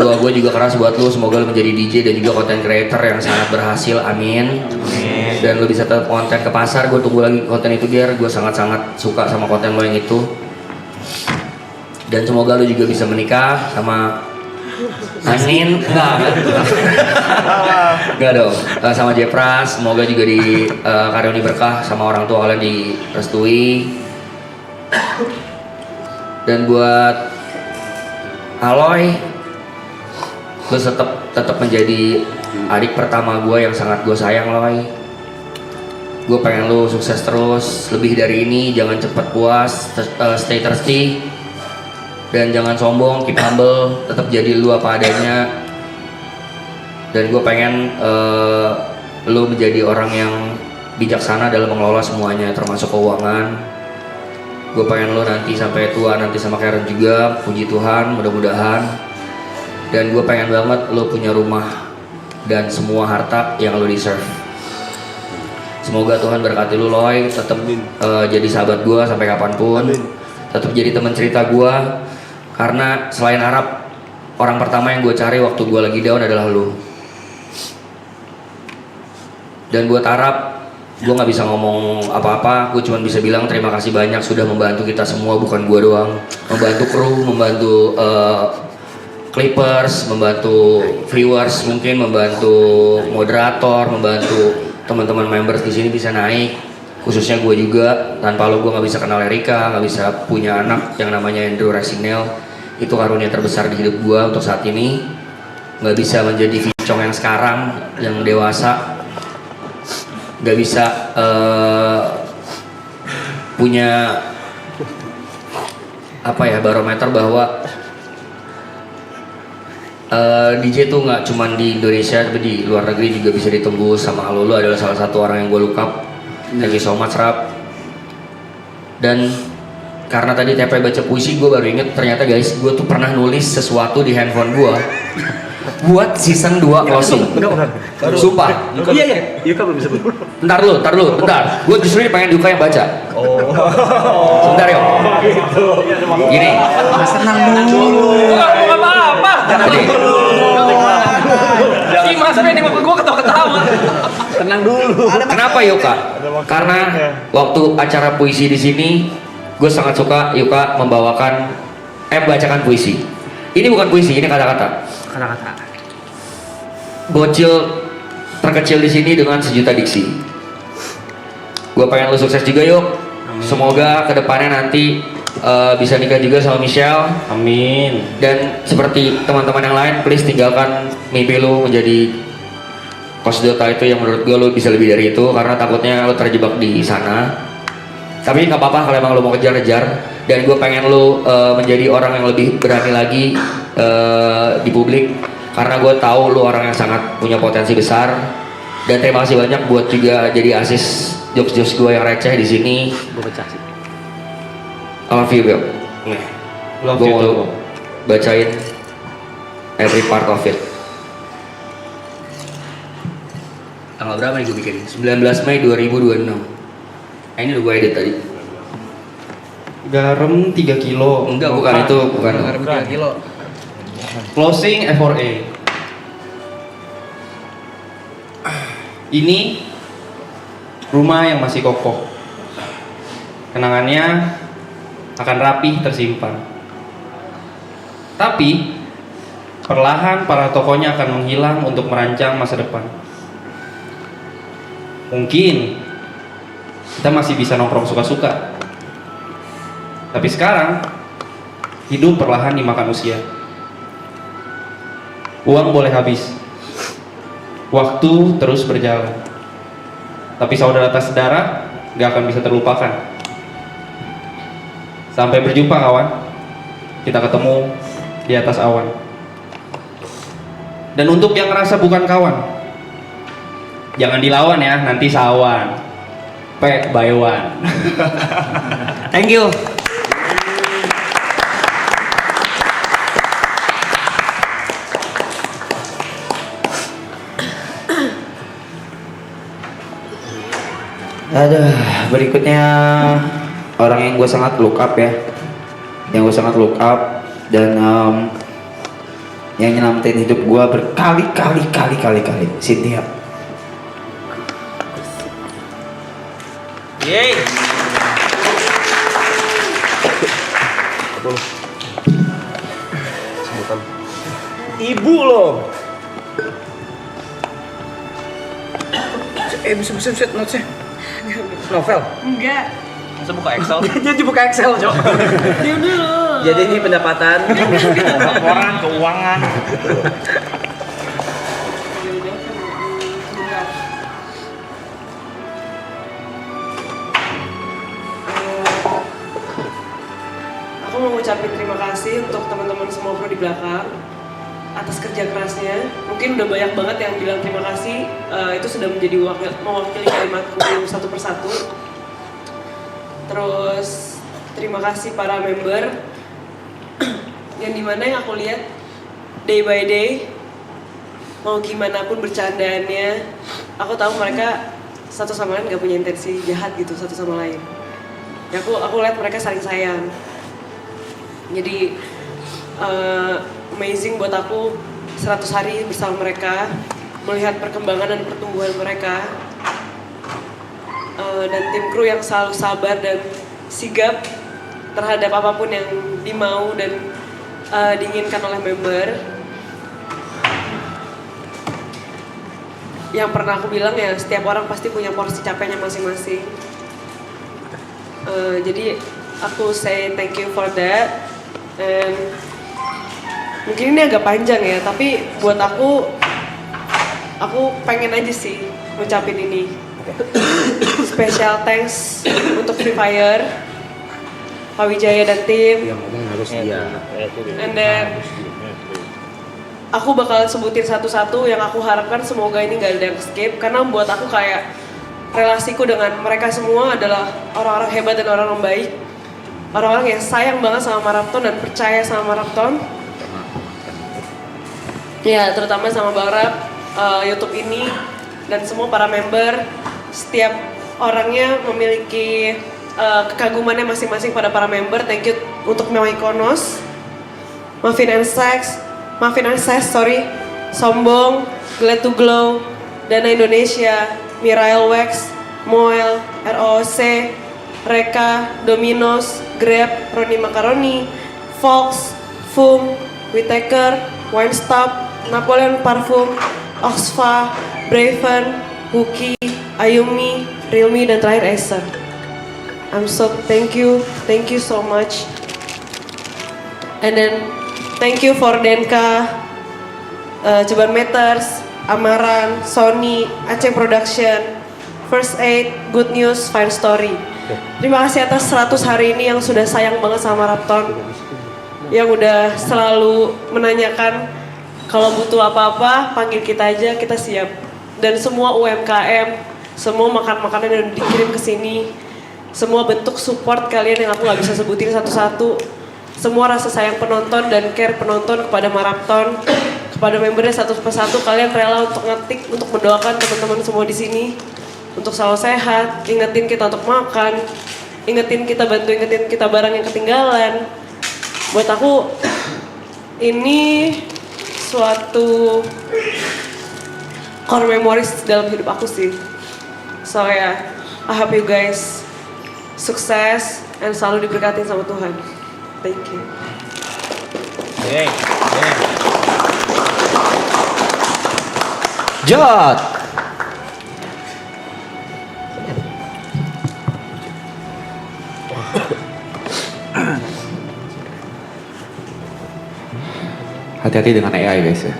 Speaker 1: Doa gue juga keras buat lu, semoga lu menjadi DJ dan juga content creator yang sangat berhasil, amin. Dan lu bisa tetap konten ke pasar, gue tunggu lagi konten itu biar gue sangat-sangat suka sama konten lo yang itu. Dan semoga lu juga bisa menikah sama Amin, enggak dong, sama Jepras, semoga juga dikaruniai berkah sama orang tua kalian direstui. Dan buat Aloy, lu tetap menjadi adik pertama gue yang sangat gue sayang, Loy. Gue pengen lu sukses terus, lebih dari ini, jangan cepat puas, stay thirsty. Dan jangan sombong, keep humble, tetap jadi lu apa adanya. Dan gue pengen lu menjadi orang yang bijaksana dalam mengelola semuanya, termasuk keuangan. Gue pengen lu nanti sampai tua, nanti sama Karen juga, puji Tuhan, mudah-mudahan. Dan gue pengen banget lu punya rumah dan semua harta yang lu deserve. Semoga Tuhan berkati lu, Loy, tetap jadi sahabat gue sampai kapanpun. Tetap jadi teman cerita gue. Karena selain Arab, orang pertama yang gue cari waktu gue lagi down adalah lu. Dan buat Arab, gue gak bisa ngomong apa-apa. Gue cuma bisa bilang terima kasih banyak sudah membantu kita semua, bukan gue doang. Membantu kru, membantu clippers, membantu viewers, mungkin membantu moderator, membantu teman-teman members di sini bisa naik. Khususnya gue juga, tanpa lo gue gak bisa kenal Erika, gak bisa punya anak yang namanya Andrew Rasinel. Itu karunia terbesar di hidup gue untuk saat ini. Gak bisa menjadi Vicong yang sekarang, yang dewasa. Gak bisa punya apa ya, barometer bahwa DJ tuh gak cuman di Indonesia tapi di luar negeri juga bisa ditembus. Sama lo adalah salah satu orang yang gue look up. Thank you so much, Rap. Dan karena tadi TP baca puisi, gue baru inget ternyata guys, gue tuh pernah nulis sesuatu di handphone gue buat season 2 closing. Sumpah.
Speaker 2: Iya. Yuka belum bisa.
Speaker 1: Bentar lu. Gue justru pengen Yuka yang baca. Sebentar yuk. Gini.
Speaker 7: Senang dulu.
Speaker 8: Bukan apa-apa.
Speaker 1: Jadi,
Speaker 8: Si Mas Ben yang gue ketawa-ketawa.
Speaker 7: Tenang dulu.
Speaker 1: kenapa Yuka? Karena waktu acara puisi di sini, gue sangat suka Yuka membawakan membacakan puisi. Ini bukan puisi, ini kata-kata. Bocil terkecil di sini dengan sejuta diksi. Gue pengen lu sukses juga, Yuk. Semoga kedepannya nanti bisa nikah juga sama Michelle.
Speaker 2: Amin.
Speaker 1: Dan seperti teman-teman yang lain, please tinggalkan mimpi lu menjadi Kos Dota itu yang menurut gue lo bisa lebih dari itu karena takutnya lo terjebak di sana. Tapi nggak apa-apa kalau emang lo mau kejar-kejar, dan gue pengen lo menjadi orang yang lebih berani lagi di publik karena gue tahu lo orang yang sangat punya potensi besar. Dan terima kasih banyak buat juga jadi asis jokes gue yang receh di sini.
Speaker 4: Gue pecah sih.
Speaker 1: I love you, bro.
Speaker 2: Love
Speaker 1: Gue
Speaker 2: you
Speaker 1: mau
Speaker 2: too.
Speaker 1: bacain every part of it. Tanggal berapa nih gue bikin? 19 Mei 2026. Ini udah gue edit tadi.
Speaker 2: Garam 3 kilo.
Speaker 1: Enggak, bukan itu, bukan.
Speaker 8: 3 kilo.
Speaker 2: Closing F4A. Ini rumah yang masih kokoh. Kenangannya akan rapih tersimpan. Tapi perlahan para tokohnya akan menghilang untuk merancang masa depan. Mungkin kita masih bisa nongkrong suka-suka. Tapi sekarang hidup perlahan dimakan usia. Uang boleh habis. Waktu terus berjalan. Tapi saudara tak sedara gak akan bisa terlupakan. Sampai berjumpa kawan. Kita ketemu di atas awan. Dan untuk yang ngerasa bukan kawan, jangan dilawan ya, nanti sawan. P by one.
Speaker 1: Thank you.
Speaker 9: Aduh, berikutnya orang yang gue sangat look up ya, yang gue sangat look up dan yang nyelamatin hidup gue berkali-kali, Cynthia.
Speaker 4: Yeay. Ibu loh.
Speaker 8: Bisa notes-nya. Novel? Enggak.
Speaker 4: Masa buka Excel?
Speaker 8: Dia dibuka Excel, Cok. Diam dulu.
Speaker 4: Jadi ini pendapatan, laporan keuangan.
Speaker 10: Aku mau ngucapin terima kasih untuk teman-teman semua kru di belakang atas kerja kerasnya. Mungkin udah banyak banget yang bilang terima kasih. Itu sudah menjadi mewakili kalimatku satu persatu. Terus terima kasih para member yang dimana yang aku lihat day by day, mau gimana pun bercandaannya, aku tahu mereka satu sama lain gak punya intensi jahat gitu satu sama lain. Ya aku lihat mereka saling sayang. Jadi amazing buat aku 100 hari bersama mereka, melihat perkembangan dan pertumbuhan mereka, dan tim kru yang selalu sabar dan sigap terhadap apapun yang dimau dan diinginkan oleh member. Yang pernah aku bilang ya, setiap orang pasti punya porsi capeknya masing-masing. Jadi aku say thank you for that. And mungkin ini agak panjang ya, tapi buat aku pengen aja sih ngucapin ini. Special thanks untuk Free Fire, Pak Wijaya dan tim. And then aku bakal sebutin satu-satu yang aku harapkan, semoga ini gak ada yang skip, karena buat aku kayak relasiku dengan mereka semua adalah orang-orang hebat dan orang-orang baik, orang-orang yang sayang banget sama Marapton dan percaya sama Marapton. Ya, terutama sama Bang Rap, YouTube ini, dan semua para member. Setiap orangnya memiliki kekagumannya masing-masing pada para member. Thank you untuk Mewaikonos, Muffin and Sex, Sombong, Glad to Glow, Dana Indonesia, Mirail Wax, Moel, ROC, Reka, Dominos, Grab, Roni Macaroni, Fox, Fum, Whittaker, Wine Stop, Napoleon Parfum, Oxfa, Braven, Huki, Ayumi, Realme, dan terakhir Acer. Thank you so much. And then thank you for Denka, Ceban Meters, Amaran, Sony, Aceh Production, First Aid, Good News, Fine Story. Terima kasih atas 100 hari ini yang sudah sayang banget sama Rapton, yang udah selalu menanyakan kalau butuh apa-apa panggil kita aja, kita siap. Dan semua UMKM, semua makan-makanan yang dikirim ke sini, semua bentuk support kalian yang aku nggak bisa sebutin satu-satu, semua rasa sayang penonton dan care penonton kepada Marapton, kepada membernya satu persatu, kalian rela untuk ngetik, untuk mendoakan teman-teman semua di sini untuk selalu sehat, ingetin kita untuk makan, ingetin kita barang yang ketinggalan. Buat aku ini suatu core memories dalam hidup aku sih. So ya, I hope you guys sukses dan selalu diberkatin sama Tuhan. Thank you.
Speaker 3: Jod. Hati-hati dengan AI guys ya.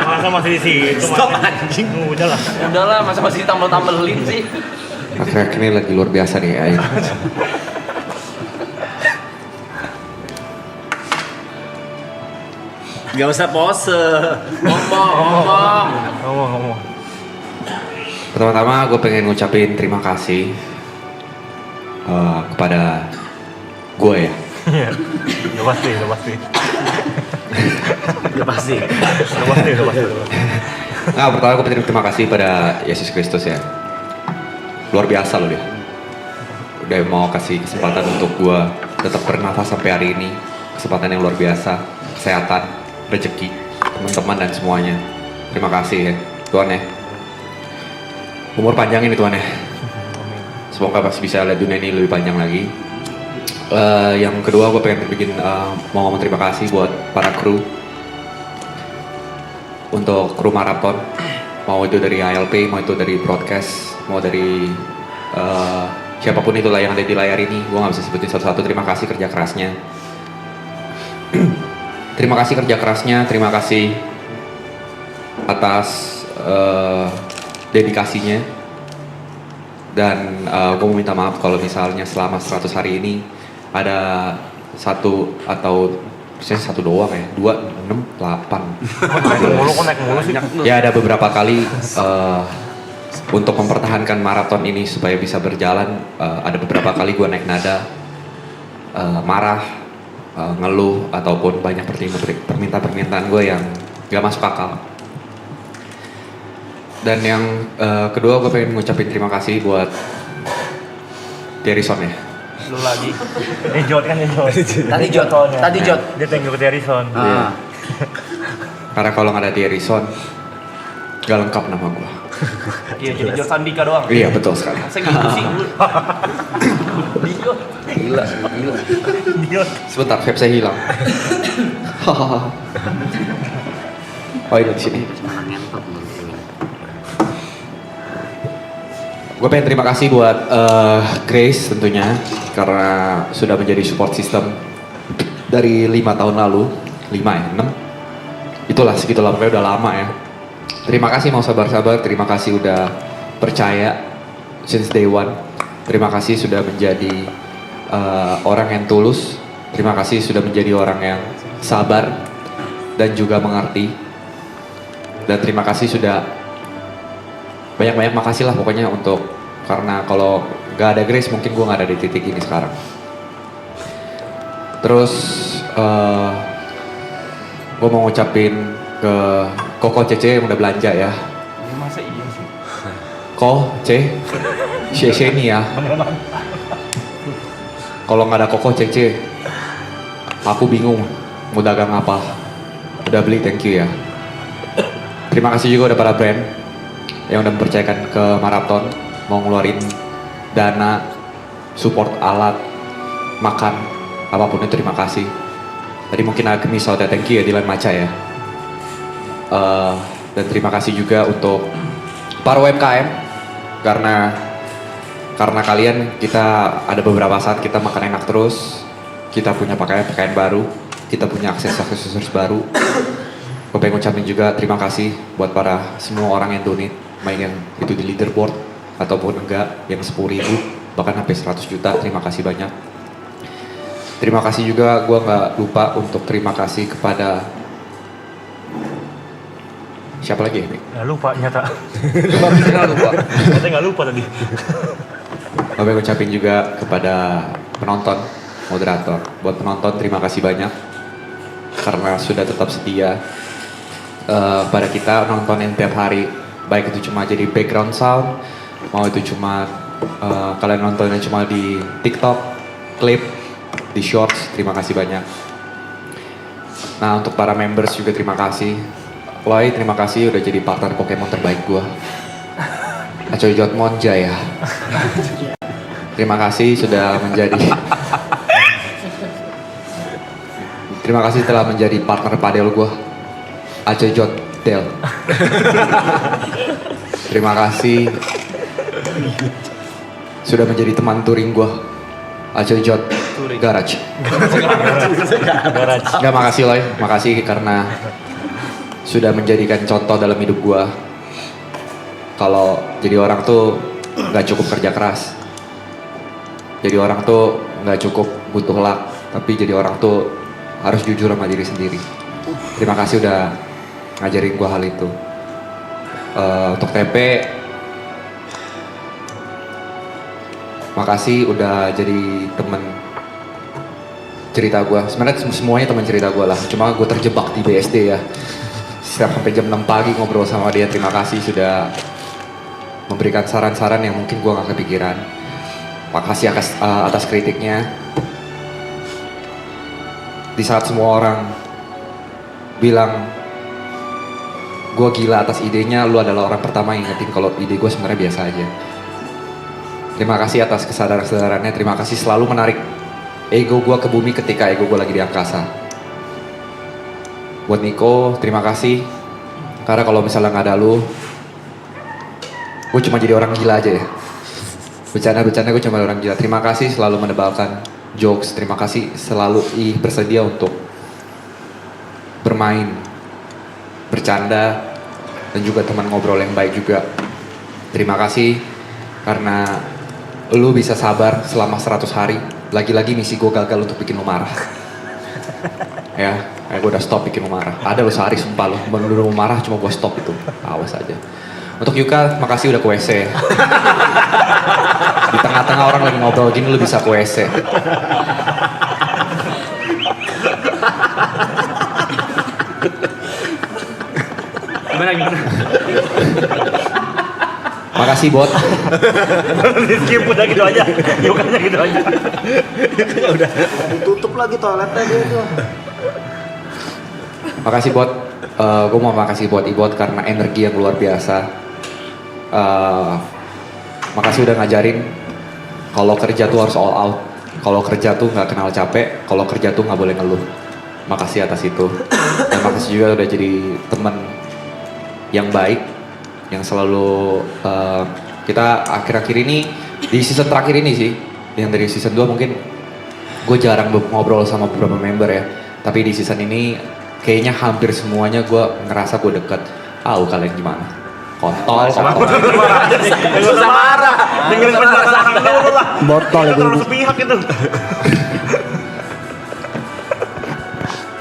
Speaker 2: Masa masih di situ?
Speaker 4: Stop anjing.
Speaker 2: Udahlah.
Speaker 8: Udahlah, masa masih tambel-tambelin sih.
Speaker 3: Akhir-akhir ini lagi luar biasa nih AI.
Speaker 4: Gak usah pose. Ngomong.
Speaker 3: Pertama-tama gue pengen ngucapin terima kasih kepada gue ya.
Speaker 2: Udah pasti.
Speaker 3: Nah, pertama gue pengen terima kasih pada Yesus Kristus ya. Luar biasa loh dia. Udah mau kasih kesempatan untuk gue tetap bernafas sampai hari ini. Kesempatan yang luar biasa, kesehatan, rezeki, teman-teman dan semuanya. Terima kasih ya Tuhan ya. Umur panjangin nih Tuhan ya. Semoga pasti bisa lihat dunia ini lebih panjang lagi. Yang kedua gue pengen mau ngomong terima kasih buat para kru. Untuk kru Marapton, mau itu dari ALP, mau itu dari broadcast, mau dari siapapun itulah yang ada di layar ini, gue gak bisa sebutin satu-satu. Terima kasih kerja kerasnya. Terima kasih kerja kerasnya, terima kasih atas dedikasinya. Dan gue mau minta maaf kalau misalnya selama 100 hari ini ada satu atau saya satu doang ya, 2, 6, 8.
Speaker 2: Naik mulu sih.
Speaker 3: Ya ada beberapa kali untuk mempertahankan maraton ini supaya bisa berjalan, ada beberapa kali gue naik nada, marah, ngeluh ataupun banyak permintaan gue yang gak masuk akal. Dan yang kedua gue pengen ngucapin terima kasih buat Derison ya.
Speaker 2: Lu lagi. Jod.
Speaker 8: Tadi Jod.
Speaker 2: Dia thank you ke Derison.
Speaker 3: Iya. Karena kalau nggak ada Derison, gak lengkap nama gue.
Speaker 8: Iya, jadi Jod Sandika doang.
Speaker 3: Iya betul sekali.
Speaker 8: Saya gitu sih.
Speaker 3: Gila. Sebentar, vape saya hilang. Oh ini di sini. Gue pengen terima kasih buat Grace tentunya karena sudah menjadi support system dari 5 tahun lalu. 5 ya? 6? Itulah segitulah, pokoknya udah lama ya. Terima kasih mau sabar-sabar, terima kasih udah percaya since day one. Terima kasih sudah menjadi orang yang tulus. Terima kasih sudah menjadi orang yang sabar dan juga mengerti. Dan terima kasih sudah banyak-banyak makasih lah pokoknya untuk, karena kalau gak ada Grace mungkin gue gak ada di titik ini sekarang. Terus gue mau ngucapin ke Koko Cece yang udah belanja ya.
Speaker 8: Masa iya sih?
Speaker 3: Ko C Cece ini ya. Kalau nggak ada Koko Cece, aku bingung mau dagang apa. Udah beli, thank you ya. Terima kasih juga udah para brand yang udah mempercayakan ke Marapton, mau ngeluarin dana, support alat, makan, apapun itu terima kasih. Tadi mungkin agak misal, thank you ya Dilan Maca ya. Dan terima kasih juga untuk para UMKM, karena kalian kita ada beberapa saat kita makan enak terus, kita punya pakaian baru, kita punya aksesoris baru,
Speaker 11: Gue pengen ngucapin juga terima kasih buat para semua orang yang donate, baik yang itu di leaderboard ataupun enggak, yang 10.000 bahkan sampai 100 juta. Terima kasih banyak. Terima kasih juga, gue nggak lupa untuk terima kasih kepada siapa lagi ya?
Speaker 12: Nggak lupa nyata.
Speaker 8: lupa.
Speaker 12: Kita nggak lupa tadi.
Speaker 11: Gue pengen ngucapin juga kepada penonton, moderator. Buat penonton terima kasih banyak karena sudah tetap setia pada kita nontonin tiap hari. Baik itu cuma jadi background sound, mau itu cuma kalian nontonnya cuma di TikTok, klip, di shorts, terima kasih banyak. Nah untuk para members juga terima kasih. Loy terima kasih udah jadi partner Pokemon terbaik gua. Acoy Jotmon Jaya. Terima kasih sudah menjadi terima kasih telah menjadi partner padel gua. Acoy Jot Del. Terima kasih sudah menjadi teman touring gua. Acoy Jot Garage. Enggak, makasih Loy, makasih karena sudah menjadikan contoh dalam hidup gua. Kalau jadi orang tuh nggak cukup kerja keras. Jadi orang tuh nggak cukup butuh luck, tapi jadi orang tuh harus jujur sama diri sendiri. Terima kasih udah ngajarin gua hal itu. Untuk TP, makasih udah jadi temen cerita gue. Sebenarnya semuanya teman cerita gue lah. Cuma gue terjebak di BSD ya. Setiap sampai jam 6 pagi ngobrol sama dia. Terima kasih sudah memberikan saran-saran yang mungkin gue gak kepikiran. Makasih atas kritiknya. Di saat semua orang bilang gue gila atas idenya, lu adalah orang pertama yang ingetin kalau ide gue sebenarnya biasa aja. Terima kasih atas kesadaran-kesadarannya. Terima kasih selalu menarik ego gue ke bumi ketika ego gue lagi di angkasa. Buat Niko, terima kasih. Karena kalau misalnya nggak ada lu, gue cuma jadi orang gila aja ya. Bercanda-bercanda gue cuma orang gila. Terima kasih selalu menebalkan jokes. Terima kasih selalu bersedia untuk bermain, bercanda, dan juga teman ngobrol yang baik juga. Terima kasih karena lu bisa sabar selama 100 hari. Lagi-lagi misi gue gagal untuk bikin lu marah. Ya, gue udah stop bikin lu marah. Ada lu sehari sumpah lu, bener-bener lu marah cuma gue stop itu. Awas aja. Untuk Yuka, makasih udah ke WC. Di tengah-tengah orang lagi ngobrol gini lu bisa ke WC.
Speaker 8: Gimana?
Speaker 11: Makasih bot.
Speaker 12: Skip udah gitu aja. Yukanya gitu aja.
Speaker 4: Yukanya udah tutup lagi toiletnya dia tuh.
Speaker 11: Makasih bot. Gue mau makasih buat Ibot karena energi yang luar biasa. Makasih udah ngajarin kalau kerja tuh harus all out. Kalau kerja tuh nggak kenal capek. Kalau kerja tuh nggak boleh ngeluh. Makasih atas itu. Dan makasih juga udah jadi teman yang baik, yang selalu kita akhir-akhir ini di season terakhir ini sih, yang dari season 2 mungkin gue jarang ngobrol sama beberapa member ya, tapi di season ini kayaknya hampir semuanya gue ngerasa gue deket. Kalian gimana? Kontol.
Speaker 12: Gak usah marah. Dengerin penjelasan dulu lah.
Speaker 7: Botol
Speaker 12: itu harus sepihak itu.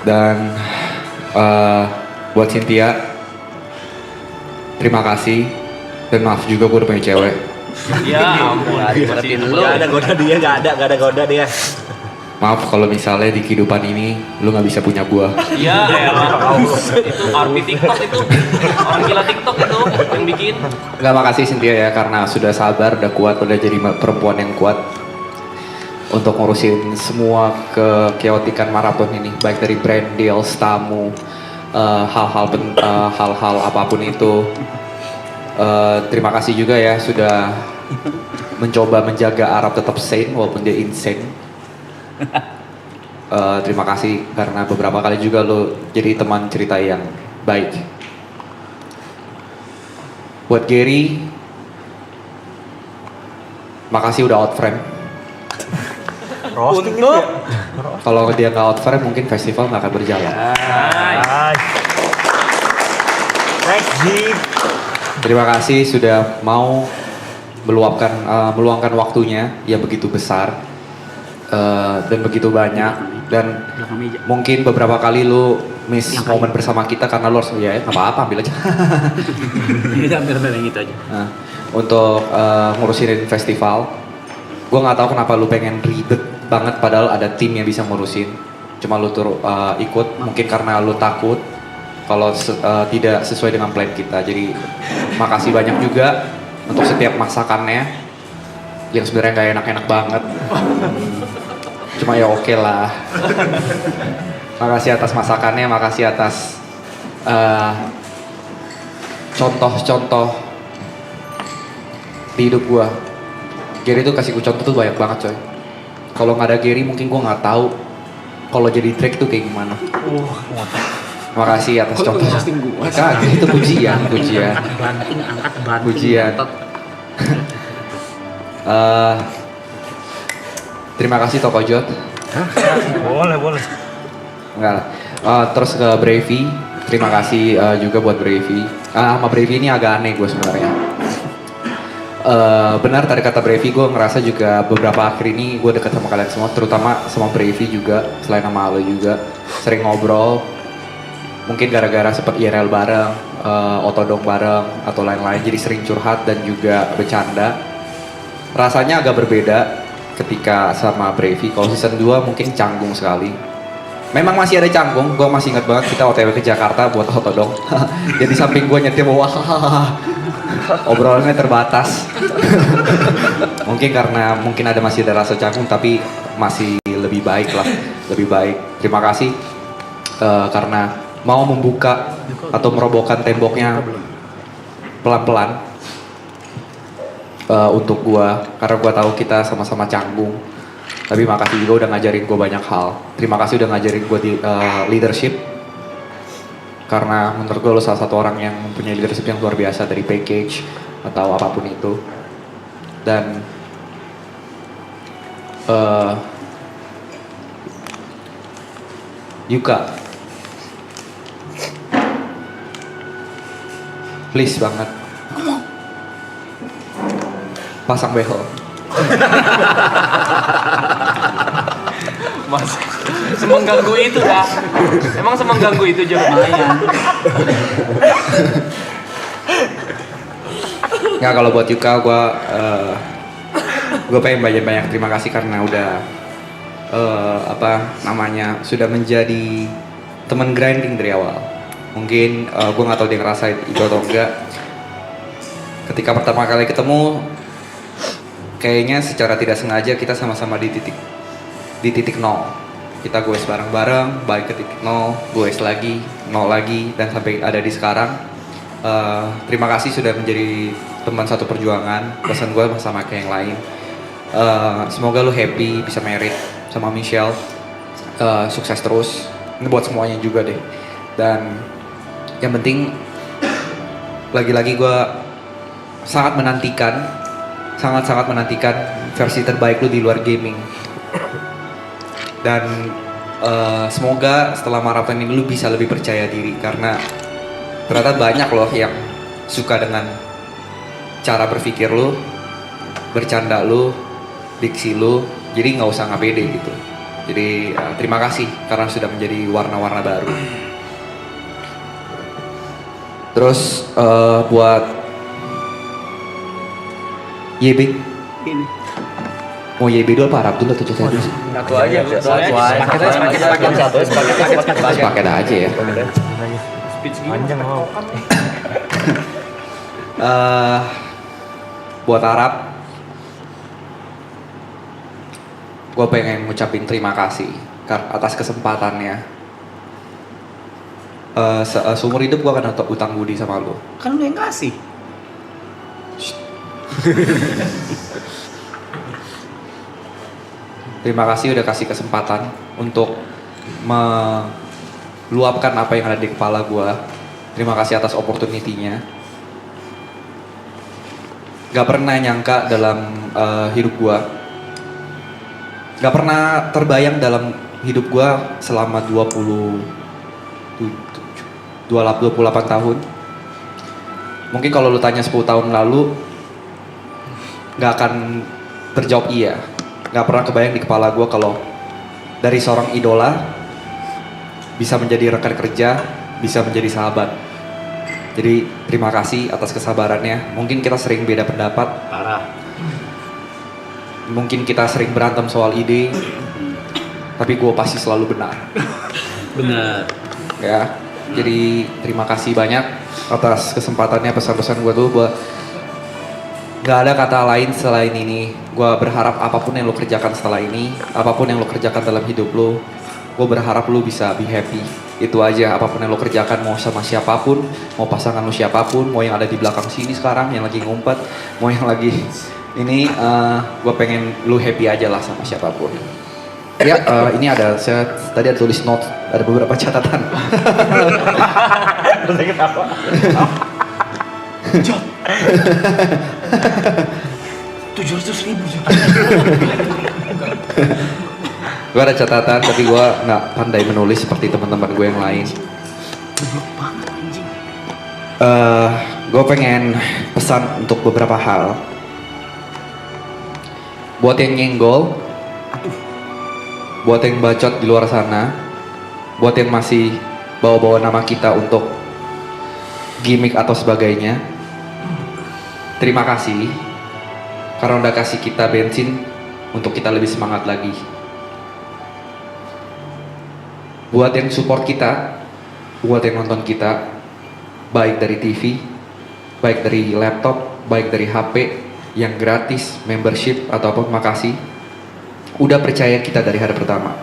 Speaker 11: Dan buat Cynthia, terima kasih dan maaf juga gue udah punya cewek.
Speaker 8: Ya ampun, berarti lu.
Speaker 4: Gak ada goda dia, gak ada goda dia.
Speaker 11: Maaf kalau misalnya di kehidupan ini lu nggak bisa punya gue.
Speaker 8: Iya, itu arti TikTok itu. Orang gila TikTok itu yang bikin.
Speaker 11: Nggak, makasih Cynthia ya karena sudah sabar, udah kuat, udah jadi perempuan yang kuat untuk ngurusin semua kekeotikan maraton ini, baik dari brand deals, tamu, hal-hal apapun itu. Terima kasih juga ya sudah mencoba menjaga Arab tetap sane walaupun dia insane. Terima kasih karena beberapa kali juga lo jadi teman cerita yang baik. Buat Gary, makasih udah out frame. Kalau dia nggak out frame mungkin festival nggak akan berjalan. Terima kasih sudah mau meluangkan waktunya yang begitu besar dan begitu banyak, dan mungkin beberapa kali lu miss momen bersama kita karena lu harus ya nggak apa-apa, ambil aja.
Speaker 4: Ambil yang itu aja.
Speaker 11: Nah, untuk ngurusin festival, gue nggak tahu kenapa lu pengen ribet banget padahal ada tim yang bisa ngurusin. Cuma lu ikut mungkin karena lu takut kalau tidak sesuai dengan plan kita. Jadi makasih banyak juga untuk setiap masakannya yang sebenarnya nggak enak-enak banget. Cuma ya oke lah. Makasih atas masakannya, makasih atas contoh-contoh di hidup gua. Gary tuh kasih gue contoh tuh banyak banget coy. Kalau nggak ada Gary mungkin gua nggak tahu kalau jadi Drake tuh kayak gimana. Makasih atas contohnya. Kagak, itu pujian. Pujian. Terima kasih Toko Jot.
Speaker 12: Boleh.
Speaker 11: Enggak lah. Terus ke Bravey, terima kasih juga buat Bravey. Sama Bravey ini agak aneh gue sebenarnya. Benar tadi kata Bravey, gue ngerasa juga beberapa akhir ini gue dekat sama kalian semua, terutama sama Bravey juga, selain sama lo juga. Sering ngobrol, mungkin gara-gara sempat IRL bareng, otodong bareng, atau lain-lain, jadi sering curhat dan juga bercanda. Rasanya agak berbeda ketika sama Bravey. Kalau season 2 mungkin canggung sekali. Memang masih ada canggung, gue masih ingat banget kita OTW ke Jakarta buat otodong. Jadi samping gue nyetir wah, obrolannya terbatas. Mungkin karena masih ada rasa canggung, tapi masih lebih baik lah, lebih baik. Terima kasih karena mau membuka atau merobohkan temboknya pelan-pelan untuk gue, karena gue tahu kita sama-sama canggung. Tapi makasih juga udah ngajarin gue banyak hal. Terima kasih udah ngajarin gue di leadership. Karena menurut gue lo salah satu orang yang mempunyai leadership yang luar biasa dari package atau apapun itu. Dan Yuka, please banget pasang behel.
Speaker 8: Mas, semengganggu itu dah. Emang semengganggu itu juga lumayan.
Speaker 11: Nggak, kalau buat Yuka gue pengen banyak terima kasih karena udah sudah menjadi teman grinding dari awal. Mungkin gue nggak tahu dia ngerasain itu atau enggak. Ketika pertama kali ketemu, kayaknya secara tidak sengaja kita sama-sama di titik nol. Kita goes bareng-bareng, balik ke titik nol, goes lagi, nol lagi, dan sampai ada di sekarang. Terima kasih sudah menjadi teman satu perjuangan. Pesan gue sama kayak yang lain. Semoga lu happy, bisa married sama Michelle. Sukses terus. Ini buat semuanya juga deh. Dan yang penting, lagi-lagi gue sangat menantikan versi terbaik lu di luar gaming. Dan semoga setelah maraton ini lu bisa lebih percaya diri, karena ternyata banyak loh yang suka dengan cara berpikir lu, bercanda lu, diksi lu. Jadi nggak usah nggak pede gitu. Jadi terima kasih karena sudah menjadi warna-warna baru. Terus buat YB
Speaker 4: Ini.
Speaker 11: mau YB dulu apa Arab dulu atau Jogja dulu sih?
Speaker 8: Satu aja,
Speaker 11: Paket aja ya.
Speaker 8: Panjang mau.
Speaker 11: Buat Arab, gue pengen ngucapin terima kasih atas kesempatannya. Seumur hidup gue akan utang budi sama lo.
Speaker 4: Kan lu yang kasih.
Speaker 11: Terima kasih udah kasih kesempatan untuk meluapkan apa yang ada di kepala gue. Terima kasih atas opportunity-nya. Gak pernah nyangka dalam hidup gue, gak pernah terbayang dalam hidup gue selama 28 tahun Mungkin kalau lu tanya 10 tahun lalu, nggak akan terjawab iya. Nggak pernah kebayang di kepala gue kalau dari seorang idola bisa menjadi rekan kerja, bisa menjadi sahabat. Jadi terima kasih atas kesabarannya. Mungkin kita sering beda pendapat.
Speaker 4: Parah.
Speaker 11: Mungkin kita sering berantem soal ide, tapi gue pasti selalu benar.
Speaker 4: Benar.
Speaker 11: Ya, jadi terima kasih banyak atas kesempatannya. Pesan-pesan gue tuh buat gak ada kata lain selain ini. Gue berharap apapun yang lo kerjakan setelah ini, apapun yang lo kerjakan dalam hidup lo, gue berharap lo bisa be happy. Itu aja, apapun yang lo kerjakan, mau sama siapapun, mau pasangan lo siapapun, mau yang ada di belakang sini sekarang, yang lagi ngumpet, mau yang lagi ini, gue pengen lo happy aja lah sama siapapun. Ya, ini ada, saya tadi ada tulis note, ada beberapa catatan.
Speaker 12: Terus saya ketawa. Jod. 700.000 Jod.
Speaker 11: Gue ada catatan, tapi gue nggak pandai menulis seperti teman-teman gue yang lain. Gue pengen pesan untuk beberapa hal. Buat yang nyenggol, buat yang bacot di luar sana, buat yang masih bawa-bawa nama kita untuk gimmick atau sebagainya, terima kasih karena udah kasih kita bensin untuk kita lebih semangat lagi. Buat yang support kita, buat yang nonton kita, baik dari TV, baik dari laptop, baik dari HP, yang gratis, membership, atau apa, makasih. Udah percaya kita dari hari pertama.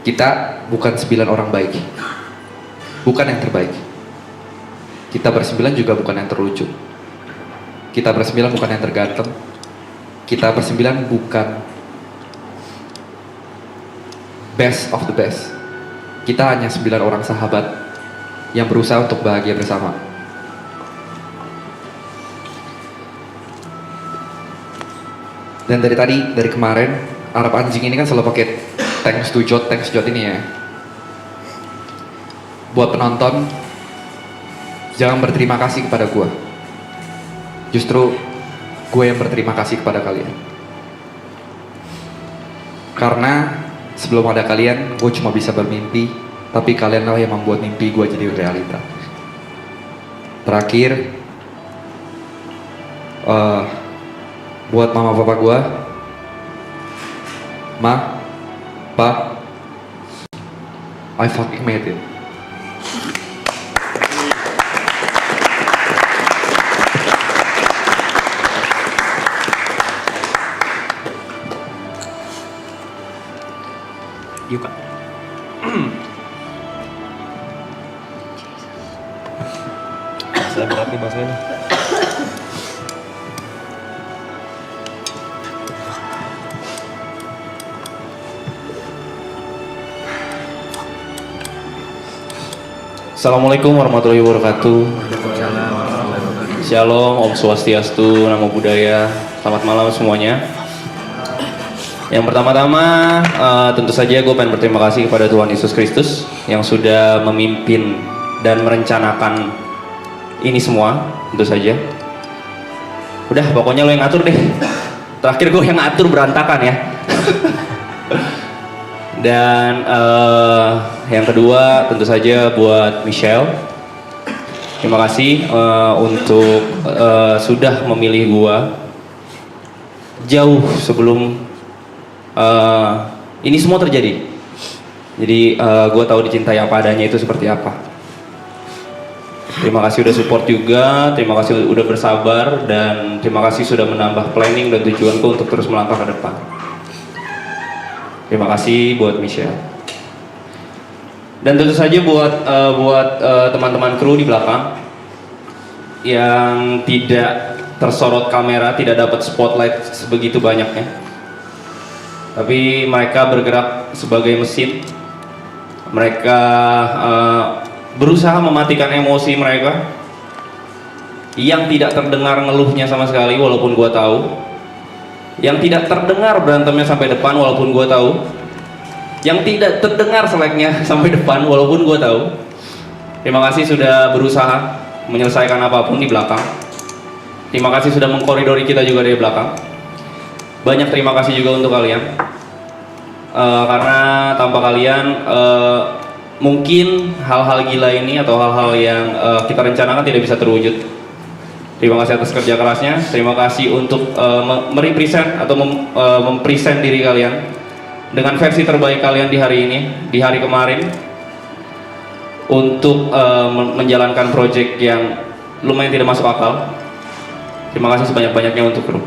Speaker 11: Kita bukan 9 orang baik, bukan yang terbaik. Kita bersembilan juga bukan yang terlucu. Kita bersembilan bukan yang terganteng. Kita bersembilan bukan best of the best. Kita hanya 9 orang sahabat yang berusaha untuk bahagia bersama. Dan dari kemarin, Arab Anjing ini kan selalu pakai thanks to Jod ini ya. Buat penonton, jangan berterima kasih kepada gue. Justru gue yang berterima kasih kepada kalian. Karena sebelum ada kalian, gue cuma bisa bermimpi, tapi kalianlah yang membuat mimpi gue jadi realita. Terakhir, buat mama papa gue, Ma, Pa, I fucking made it.
Speaker 4: Yuk Kak.
Speaker 2: Saya berat nih bahasanya.
Speaker 13: Assalamualaikum warahmatullahi wabarakatuh. Shalom, Om Swastiastu, Namo Buddhaya. Selamat malam semuanya. Yang pertama-tama tentu saja gue pengen berterima kasih kepada Tuhan Yesus Kristus yang sudah memimpin dan merencanakan ini semua, tentu saja. Udah, pokoknya lo yang ngatur deh. Terakhir gue yang ngatur berantakan ya. Dan yang kedua tentu saja buat Michelle. Terima kasih untuk sudah memilih gue jauh sebelum ini semua terjadi. Jadi gue tahu dicintai apa adanya itu seperti apa. Terima kasih udah support juga, terima kasih udah bersabar, dan terima kasih sudah menambah planning dan tujuanku untuk terus melangkah ke depan. Terima kasih buat Michelle. Dan tentu saja buat teman-teman kru di belakang yang tidak tersorot kamera, tidak dapat spotlight sebegitu banyaknya. Tapi mereka bergerak sebagai mesin. Mereka berusaha mematikan emosi mereka yang tidak terdengar ngeluhnya sama sekali, walaupun gua tahu. Yang tidak terdengar berantemnya sampai depan, walaupun gue tahu. Yang tidak terdengar seleknya sampai depan, walaupun gue tahu. Terima kasih sudah berusaha menyelesaikan apapun di belakang. Terima kasih sudah mengkoridori kita juga dari belakang. Banyak terima kasih juga untuk kalian. Karena tanpa kalian mungkin hal-hal gila ini atau hal-hal yang kita rencanakan tidak bisa terwujud. Terima kasih atas kerja kerasnya. Terima kasih untuk merepresent atau mempresent diri kalian dengan versi terbaik kalian di hari ini, di hari kemarin, untuk menjalankan project yang lumayan tidak masuk akal. Terima kasih sebanyak-banyaknya untuk kru.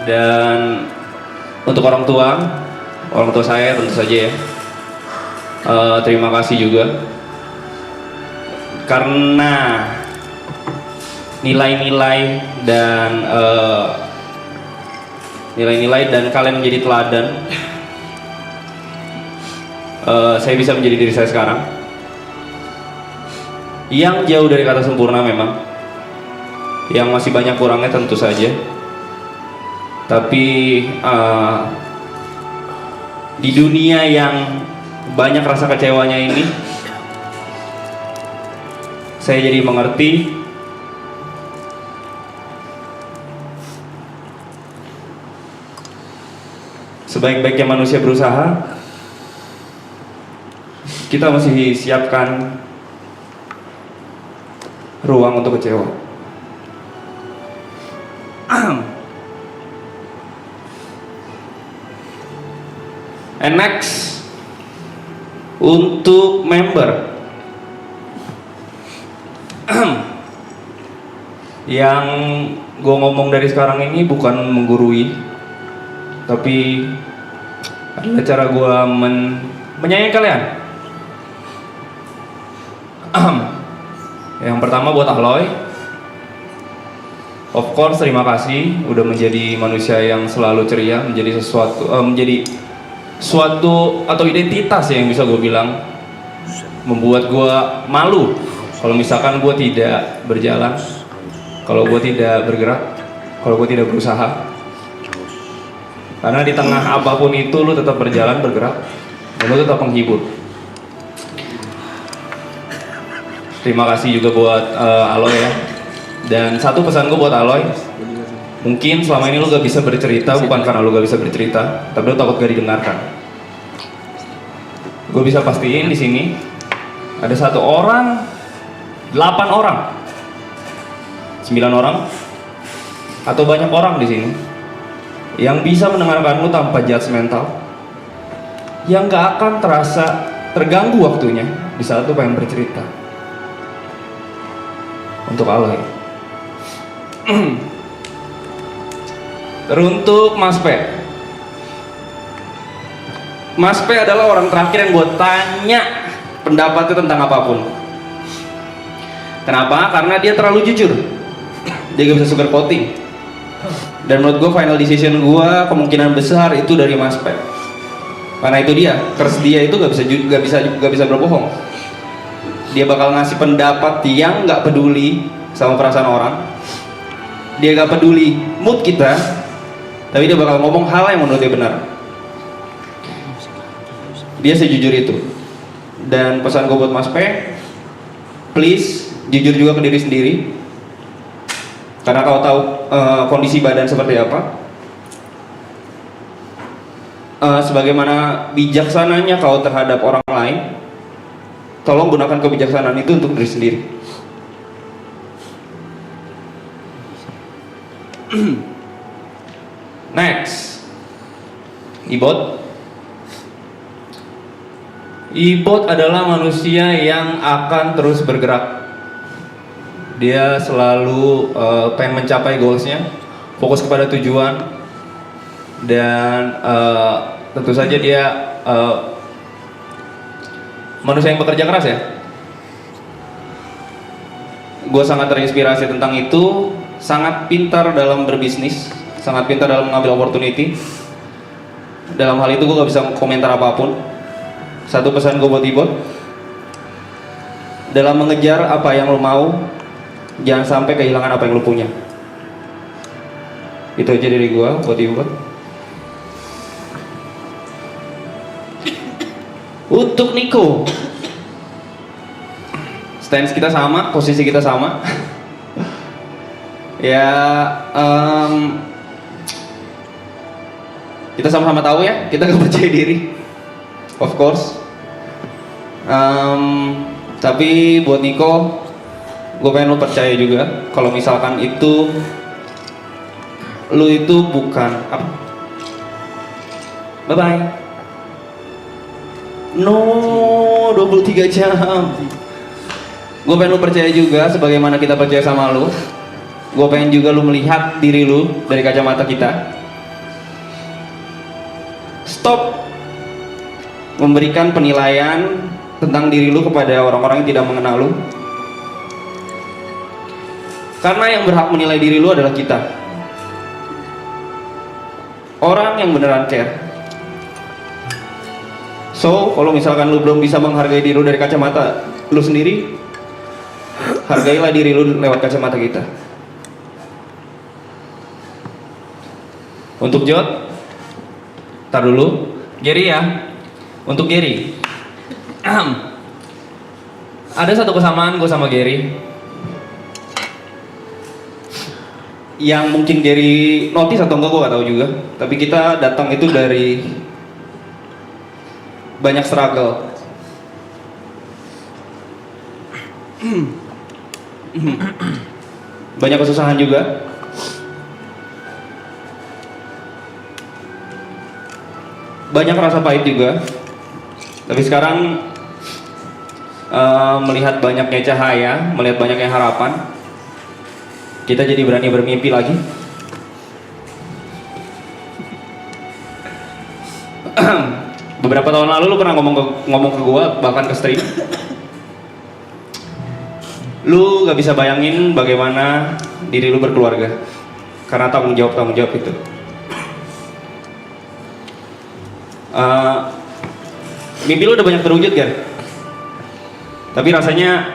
Speaker 13: Dan untuk orang tua saya tentu saja ya, terima kasih juga karena nilai-nilai dan kalian menjadi teladan. Saya bisa menjadi diri saya sekarang yang jauh dari kata sempurna memang, yang masih banyak kurangnya tentu saja, tapi di dunia yang banyak rasa kecewanya ini, saya jadi mengerti sebaik-baiknya manusia berusaha, kita masih siapkan ruang untuk kecewa. And next, untuk member yang gue ngomong dari sekarang ini bukan menggurui, tapi adalah cara gue menyayangi kalian. Yang pertama buat Aloy, of course terima kasih udah menjadi manusia yang selalu ceria, menjadi suatu atau identitas yang bisa gue bilang membuat gue malu kalau misalkan gue tidak berjalan, kalau gue tidak bergerak, kalau gue tidak berusaha. Karena di tengah apapun itu lu tetap berjalan, bergerak, dan lu tetap menghibur. Terima kasih juga buat Aloy ya. Dan satu pesan gue buat Aloy, mungkin selama ini lu gak bisa bercerita bukan karena lu gak bisa bercerita, tapi lu takut gak didengarkan. Gue bisa pastiin di sini ada 1 orang, 8 orang, 9 orang, atau banyak orang di sini yang bisa mendengarkan lu tanpa judgmental, yang gak akan terasa terganggu waktunya di saat lu pengen bercerita. Untuk Aloy. Teruntuk Mas P. Mas P adalah orang terakhir yang gue tanya pendapatnya tentang apapun. Kenapa? Karena dia terlalu jujur. Dia gak bisa sugar coating. Dan menurut gue final decision gue kemungkinan besar itu dari Mas P. Karena itu dia, curse dia itu gak bisa berbohong. Dia bakal ngasih pendapat yang gak peduli sama perasaan orang. Dia gak peduli mood kita, tapi dia bakal ngomong hal yang menurut dia benar. Dia sejujur itu. Dan pesan gue buat Mas P, please jujur juga ke diri sendiri. Karena kau tahu kondisi badan seperti apa. Sebagaimana bijaksananya kau terhadap orang lain, tolong gunakan kebijaksanaan itu untuk diri sendiri. Next, Ibot adalah manusia yang akan terus bergerak. Dia selalu pengen mencapai goalsnya, fokus kepada tujuan, dan tentu saja dia manusia yang bekerja keras ya. Gue sangat terinspirasi tentang itu, sangat pintar dalam berbisnis, sangat pintar dalam mengambil opportunity. Dalam hal itu gue gak bisa komentar apapun. Satu pesan gue buat Ibot, dalam mengejar apa yang lo mau, jangan sampai kehilangan apa yang lo punya. Itu aja dari gue buat Ibot. Untuk Niko, stance kita sama, posisi kita sama. Ya, kita sama-sama tahu ya, kita gak percaya diri, of course. Tapi buat Niko, gue pengen lo percaya juga kalau misalkan itu lo itu bukan apa? Bye bye. No, 23 jam. Gue pengen lo percaya juga sebagaimana kita percaya sama lo. Gue pengen juga lo melihat diri lo dari kacamata kita. Stop memberikan penilaian tentang diri lu kepada orang-orang yang tidak mengenal lu. Karena yang berhak menilai diri lu adalah kita. Orang yang beneran care. So, kalau misalkan lu belum bisa menghargai diri lu dari kacamata lu sendiri, hargailah diri lu lewat kacamata kita. Untuk Jod, tar dulu. Gary ya. Untuk Gary. Ada satu kesamaan gue sama Gary yang mungkin Gary notice atau enggak gue gak tahu juga. Tapi kita datang itu dari banyak struggle. Banyak kesusahan juga. Banyak rasa pahit juga. Tapi sekarang melihat banyaknya cahaya, melihat banyaknya harapan, kita jadi berani bermimpi lagi. Beberapa tahun lalu lu pernah ngomong ke gua, bahkan ke stream, lu gak bisa bayangin bagaimana diri lu berkeluarga karena tanggung jawab itu. Mimpi lu udah banyak terwujud kan? Tapi rasanya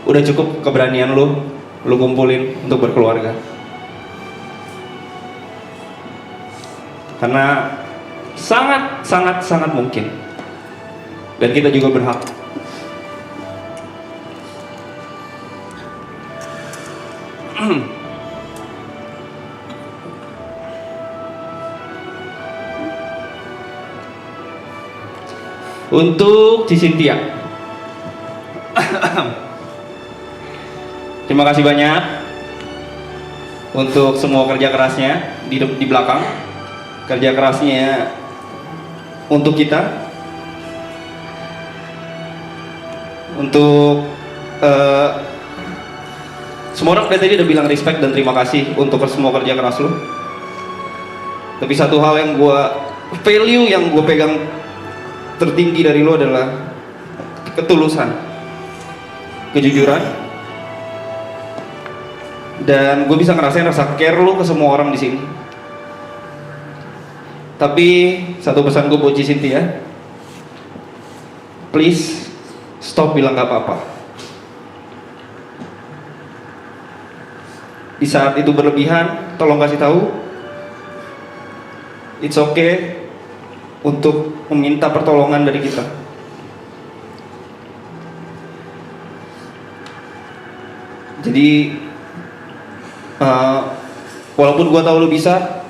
Speaker 13: udah cukup keberanian lu kumpulin untuk berkeluarga. Karena sangat mungkin. Dan kita juga berhak. Untuk Cynthia, terima kasih banyak untuk semua kerja kerasnya di belakang, kerja kerasnya untuk kita, untuk semua orang dari tadi udah bilang respect dan terima kasih untuk semua kerja keras lo. Tapi satu hal yang value yang gue pegang tertinggi dari lo adalah ketulusan, kejujuran, dan gue bisa ngerasain rasa care lo ke semua orang di sini. Tapi satu pesan gue buat Cynthia, please stop bilang gak apa-apa. Di saat itu berlebihan, tolong kasih tahu, it's okay untuk meminta pertolongan dari kita. Jadi walaupun gua tahu lu bisa,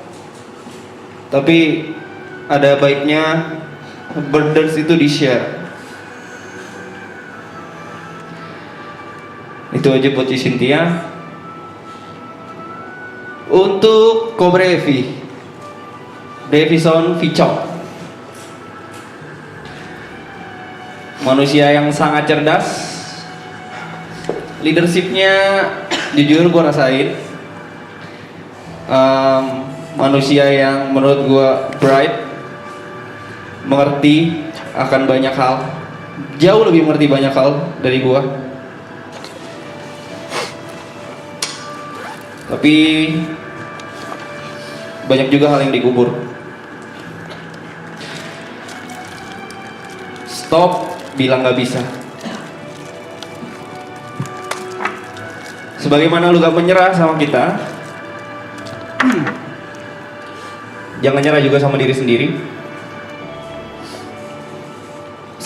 Speaker 13: tapi ada baiknya burdens itu di-share. Itu aja buat Cynthia. Untuk Cobra Evi, Davison Vichok, manusia yang sangat cerdas, leadershipnya jujur gue rasain, manusia yang menurut gue bright, mengerti akan banyak hal, jauh lebih mengerti banyak hal dari gue. Tapi banyak juga hal yang dikubur. Stop bilang gak bisa. Sebagaimana lu gak menyerah sama kita, jangan nyerah juga sama diri sendiri.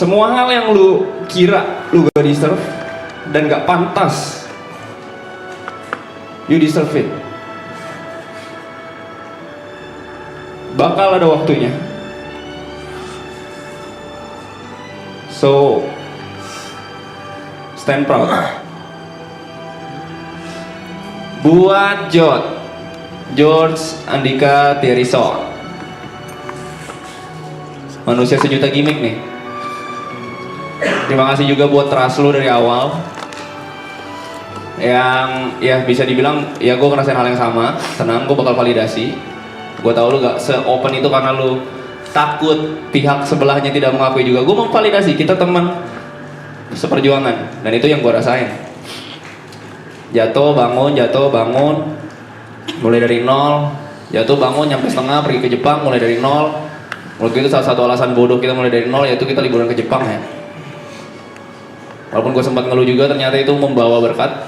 Speaker 13: semua hal yang lu kira lu gak deserve dan gak pantas, you deserve it. Bakal ada waktunya. So stand proud. Buat George Andika Thierison, manusia sejuta gimmick nih. Terima kasih juga buat trust lu dari awal. Yang ya bisa dibilang ya gue ngerasain hal yang sama. Tenang, gue bakal validasi. Gue tahu lu gak se-open itu karena lu takut pihak sebelahnya tidak mengakui juga. Gue memvalidasi, kita teman seperjuangan, dan itu yang gue rasain. Jatuh bangun, mulai dari nol. Jatuh bangun nyampe setengah, pergi ke Jepang mulai dari nol. Menurut gue itu salah satu alasan bodoh kita mulai dari nol, yaitu kita liburan ke Jepang ya. Walaupun gue sempat ngeluh juga, ternyata itu membawa berkat,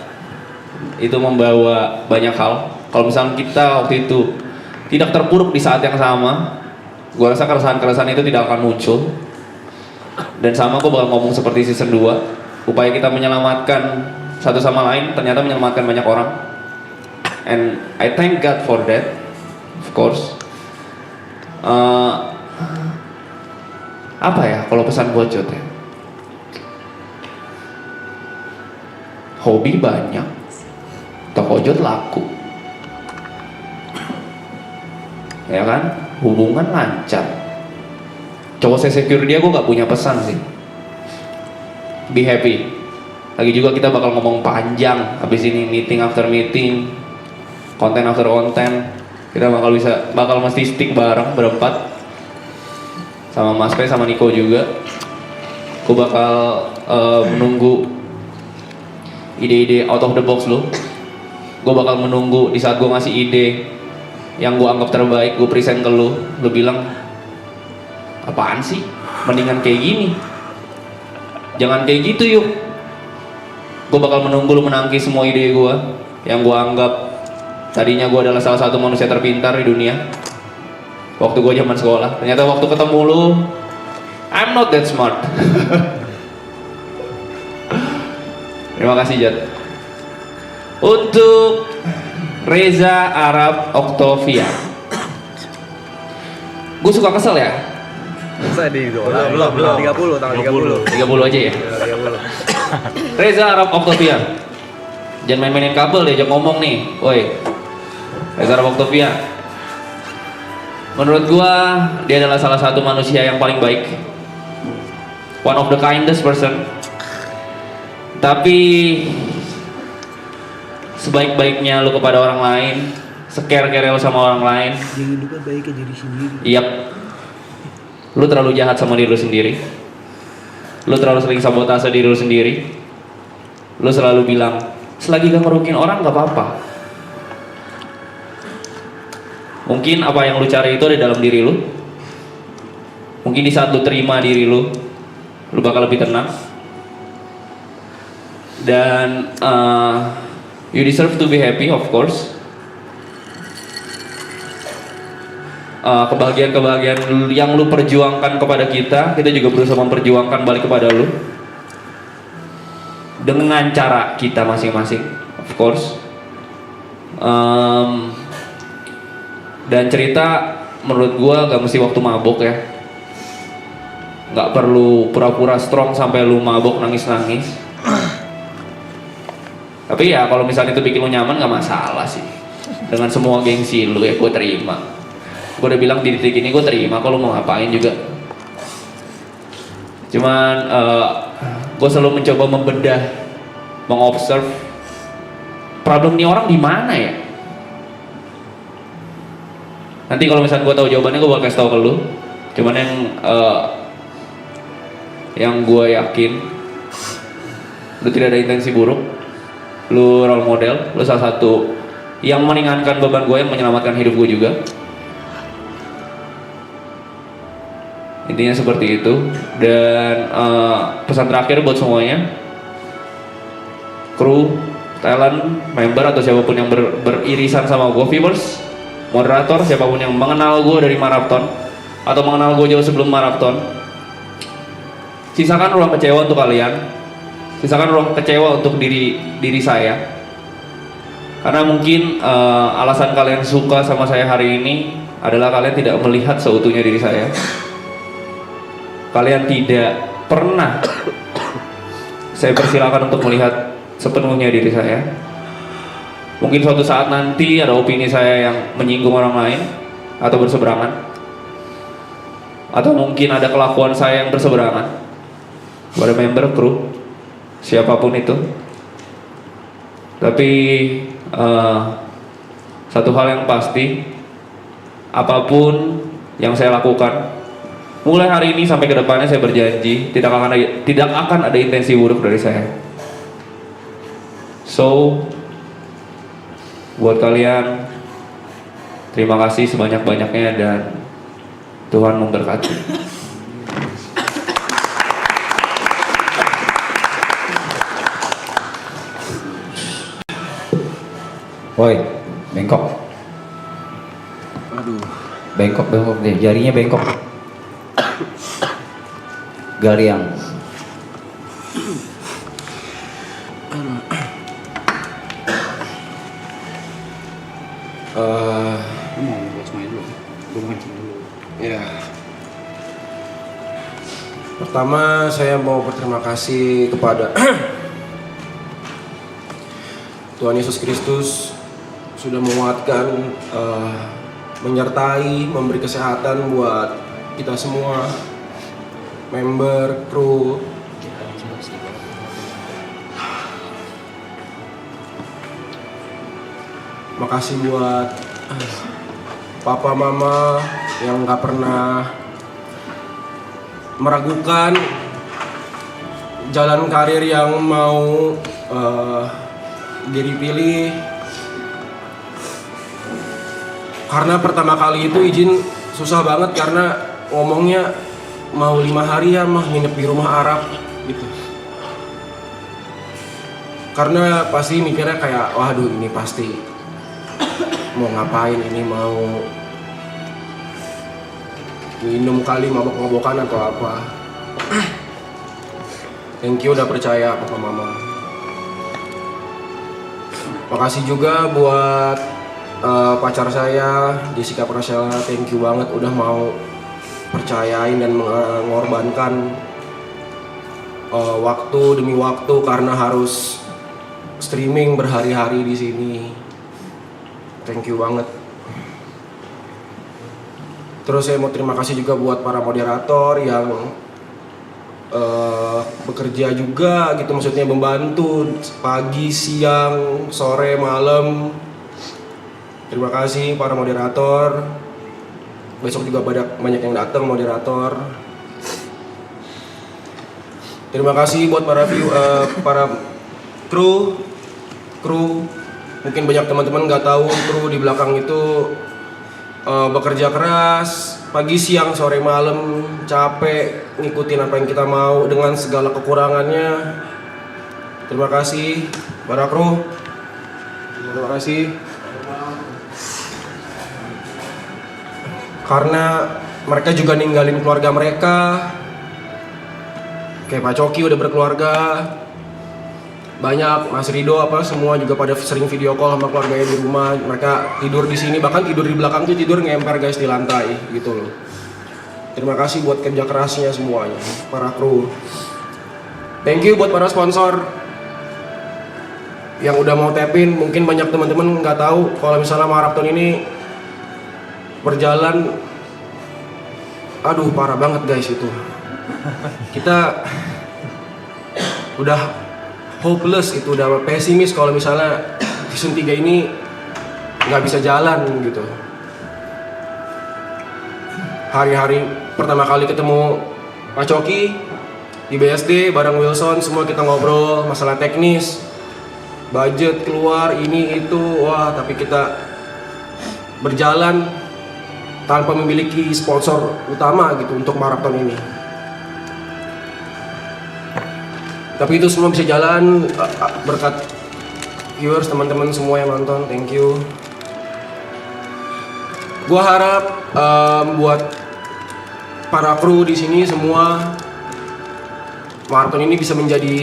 Speaker 13: itu membawa banyak hal. Kalau misalnya kita waktu itu tidak terpuruk di saat yang sama, gue rasa keresahan-keresahan itu tidak akan muncul. Dan sama gue bakal ngomong seperti season 2, upaya kita menyelamatkan satu sama lain ternyata menyelamatkan banyak orang. And I thank God for that, of course. Apa ya kalau pesan buat Jot ya? Hobi banyak, toko Jot laku, ya kan? Hubungan lancar. Cowok saya secure dia, gue gak punya pesan sih. Be happy. Lagi juga kita bakal ngomong panjang habis ini, meeting after meeting, konten after konten. Kita bakal mesti stick bareng berempat sama Mas P sama Niko juga. Gue bakal menunggu ide-ide out of the box lo. Gue bakal menunggu di saat gue ngasih ide yang gue anggap terbaik, gue present ke lo bilang apaan sih, mendingan kayak gini, jangan kayak gitu yuk. Gue bakal menunggu lu menangki semua ide gue yang gue anggap tadinya gue adalah salah satu manusia terpintar di dunia waktu gue zaman sekolah. Ternyata waktu ketemu lu, I'm not that smart. Terima kasih Jat. Untuk Reza Arab Octavia, gue suka kesel ya.
Speaker 12: Belum 30 tanggal
Speaker 13: 30 aja ya.
Speaker 12: 30.
Speaker 13: Reza Arab Octavia, jangan main-mainin kabel deh, jangan ngomong nih, woi. Reza Arab Octavia, menurut gua dia adalah salah satu manusia yang paling baik, one of the kindest person. Tapi sebaik-baiknya lu kepada orang lain, sekere-kere lu sama orang lain,
Speaker 12: jangan lupa baik ke diri sendiri.
Speaker 13: Yap, lu terlalu jahat sama diri lu sendiri. Lu terlalu sering sabotase diri lu sendiri. Lu selalu bilang, selagi gak ngerugiin orang gak apa-apa. Mungkin apa yang lu cari itu ada dalam diri lu. Mungkin di saat lu terima diri lu bakal lebih tenang. Dan you deserve to be happy, of course. Kebahagiaan-kebahagiaan yang lu perjuangkan kepada kita juga berusaha memperjuangkan balik kepada lu dengan cara kita masing-masing, of course. Dan cerita menurut gua gak mesti waktu mabok ya, gak perlu pura-pura strong sampai lu mabok nangis-nangis. Tapi ya kalau misalnya itu bikin lu nyaman gak masalah sih. Dengan semua gengsi lu ya gue terima. Gue udah bilang di titik ini gue terima, kalau mau ngapain juga. Cuman gue selalu mencoba membedah, mengobserve problem nih orang di mana ya. Nanti kalau misalnya gue tahu jawabannya gue bakal kasih tahu ke lu. Cuman yang gue yakin lu tidak ada intensi buruk. Lu role model, lu salah satu yang meringankan beban gue, yang menyelamatkan hidup gue juga. Intinya seperti itu. Dan pesan terakhir buat semuanya, kru, talent, member atau siapapun yang beririsan sama gue, viewers, moderator, siapapun yang mengenal gue dari maraton atau mengenal gue jauh sebelum maraton, sisakan ruang kecewa untuk kalian, sisakan ruang kecewa untuk diri saya, karena mungkin alasan kalian suka sama saya hari ini adalah kalian tidak melihat seutuhnya diri saya. Kalian tidak pernah saya persilakan untuk melihat sepenuhnya diri saya. Mungkin suatu saat nanti ada opini saya yang menyinggung orang lain atau berseberangan, atau mungkin ada kelakuan saya yang berseberangan pada member kru siapapun itu. Tapi satu hal yang pasti, apapun yang saya lakukan mulai hari ini sampai ke depannya, saya berjanji tidak akan ada intensi buruk dari saya. So, buat kalian, terima kasih sebanyak-banyaknya dan Tuhan memberkati.
Speaker 9: Woi, bengkok.
Speaker 12: Aduh.
Speaker 9: Bengkok deh, jarinya bengkok. Gariang.
Speaker 12: Mau main dulu. Gue mancing dulu. Ya. Pertama saya mau berterima kasih kepada Tuhan Yesus Kristus sudah menguatkan, menyertai, memberi kesehatan buat kita semua, member, kru. Makasih buat papa mama yang gak pernah meragukan jalan karir yang mau dipilih. Karena pertama kali itu izin susah banget karena ngomongnya mau 5 hari ya mah nginep di rumah Arab gitu. Karena pasti mikirnya kayak waduh ini pasti mau ngapain, ini mau minum kali, mabok-mabokan atau apa. Thank you udah percaya papa mama. Makasih juga buat pacar saya Jessica Prasela, thank you banget udah mau percayain dan mengorbankan waktu demi waktu karena harus streaming berhari-hari di sini. Thank you banget. Terus saya mau terima kasih juga buat para moderator yang bekerja juga gitu, maksudnya membantu pagi, siang, sore, malam. Terima kasih para moderator. Besok juga banyak yang datang moderator. Terima kasih buat para para kru. Mungkin banyak teman-teman nggak tahu kru di belakang itu bekerja keras pagi, siang, sore, malam, capek ngikutin apa yang kita mau dengan segala kekurangannya. Terima kasih para kru. Terima kasih. Karena mereka juga ninggalin keluarga mereka. Kayak Pak Coki udah berkeluarga. Banyak Mas Rido semua juga pada sering video call sama keluarganya di rumah. Mereka tidur di sini, bahkan tidur di belakang tuh tidur ngemper guys di lantai gitu loh. Terima kasih buat kerja kerasnya semuanya, para kru. Thank you buat para sponsor yang udah mau tap-in. Mungkin banyak teman-teman nggak tahu kalau misalnya maraton ini berjalan, aduh parah banget guys itu. Kita udah hopeless, itu udah pesimis kalau misalnya season 3 ini nggak bisa jalan gitu. Hari-hari pertama kali ketemu Pak Coki di BSD bareng Wilson, semua kita ngobrol masalah teknis, budget keluar ini itu, wah tapi kita berjalan tanpa memiliki sponsor utama gitu untuk maraton ini. Tapi itu semua bisa jalan berkat viewers, teman-teman semua yang nonton, thank you. Gua harap buat para kru di sini semua maraton ini bisa menjadi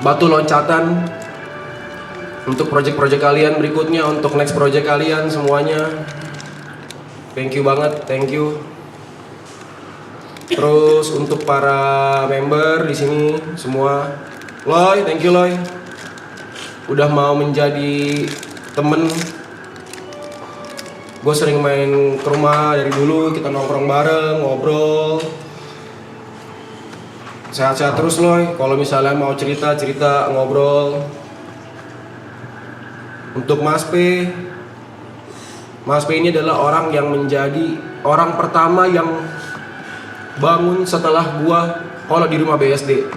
Speaker 12: batu loncatan untuk project-project kalian berikutnya, untuk next project kalian semuanya. Thank you banget, thank you. Terus untuk para member di sini semua, Loy, thank you Loy. Udah mau menjadi temen. Gue sering main ke rumah dari dulu, kita nongkrong bareng, ngobrol. Sehat-sehat terus Loy, kalau misalnya mau cerita ngobrol. Untuk Mas P ini adalah orang yang menjadi orang pertama yang bangun setelah gua kalau di rumah BSD.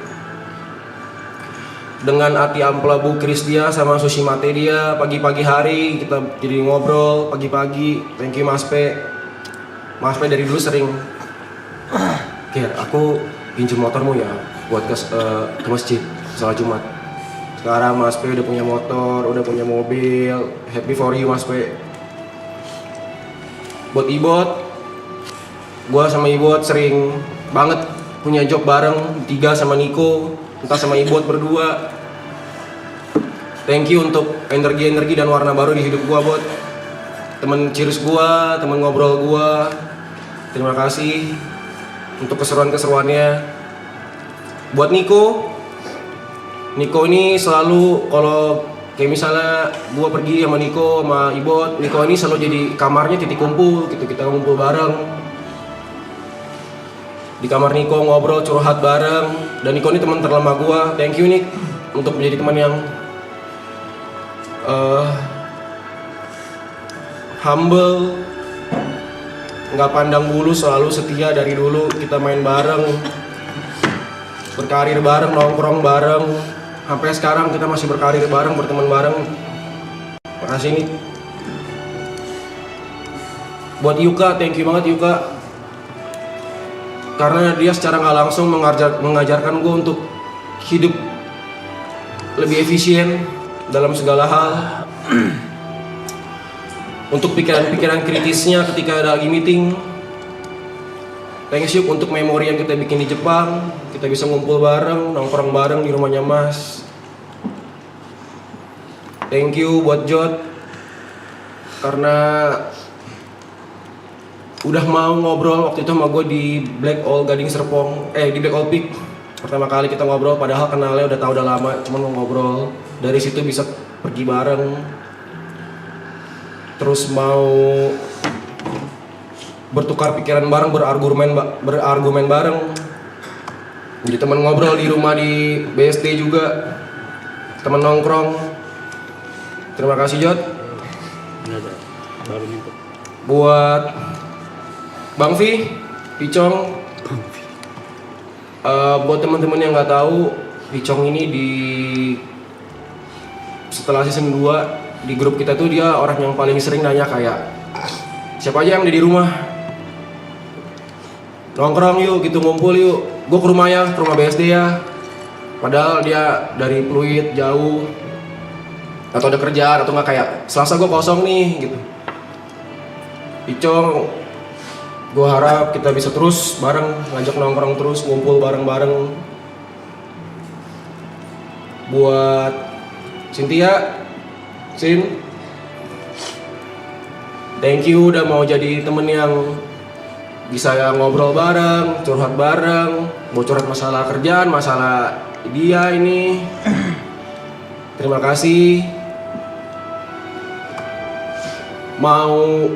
Speaker 12: Dengan Ati Amplabu Kris dia sama Sushi Mate dia, pagi-pagi hari kita jadi ngobrol pagi-pagi. Thank you Mas P. Mas P dari dulu sering, Kir, aku pinjam motormu ya buat ke masjid salat Jumat. Sekarang Mas P udah punya motor, udah punya mobil. Happy for you Mas P. Buat Ibot, gua sama Ibot sering banget punya job bareng, 3 sama Niko, entah sama Ibot berdua. Thank you untuk energi-energi dan warna baru di hidup gua, Bot. Temen cheers gua, temen ngobrol gua. Terima kasih untuk keseruan-keseruannya. Buat Niko ini selalu kalau kayak misalnya gua pergi sama Niko sama Ibot, Niko ini selalu jadi kamarnya titik kumpul gitu, kita ngumpul bareng di kamar Niko, ngobrol curhat bareng. Dan Niko ini teman terlama gua. Thank you Nik untuk menjadi teman yang humble, nggak pandang bulu, selalu setia dari dulu. Kita main bareng, berkarir bareng, nongkrong bareng. Sampai sekarang kita masih berkarir bareng, berteman bareng. Makasih nih. Buat Yuka, thank you banget Yuka. Karena dia secara nggak langsung mengajarkan gue untuk hidup lebih efisien dalam segala hal. Untuk pikiran-pikiran kritisnya ketika ada lagi meeting. Thanks Yuk untuk memori yang kita bikin di Jepang. Kita bisa ngumpul bareng, nongkrong bareng di rumahnya Mas. Thank you buat Jod, karena udah mau ngobrol waktu itu sama gue di Black Owl Gading Serpong, di Black Owl Peak. Pertama kali kita ngobrol, padahal kenalnya udah tahu udah lama, cuman mau ngobrol. Dari situ bisa pergi bareng. Terus mau bertukar pikiran bareng, berargumen bareng. Jadi teman ngobrol di rumah di BSD juga, teman nongkrong. Terima kasih Jod. Buat Bang Vi, Picong. Buat teman-teman yang nggak tahu, Picong ini setelah season 2 di grup kita tuh dia orang yang paling sering nanya kayak, siapa aja yang ada di rumah? Nongkrong yuk, gitu ngumpul yuk. Gue ke rumah BSD ya. Padahal dia dari Pluit jauh, atau ada kerjaan atau nggak, kayak Selasa gue kosong nih gitu. Icong, gue harap kita bisa terus bareng, ngajak nongkrong terus, ngumpul bareng-bareng. Buat Cynthia, Sin, thank you udah mau jadi temen yang bisa ngobrol bareng, curhat bareng, mau curhat masalah kerjaan, masalah dia ini. Terima kasih. Mau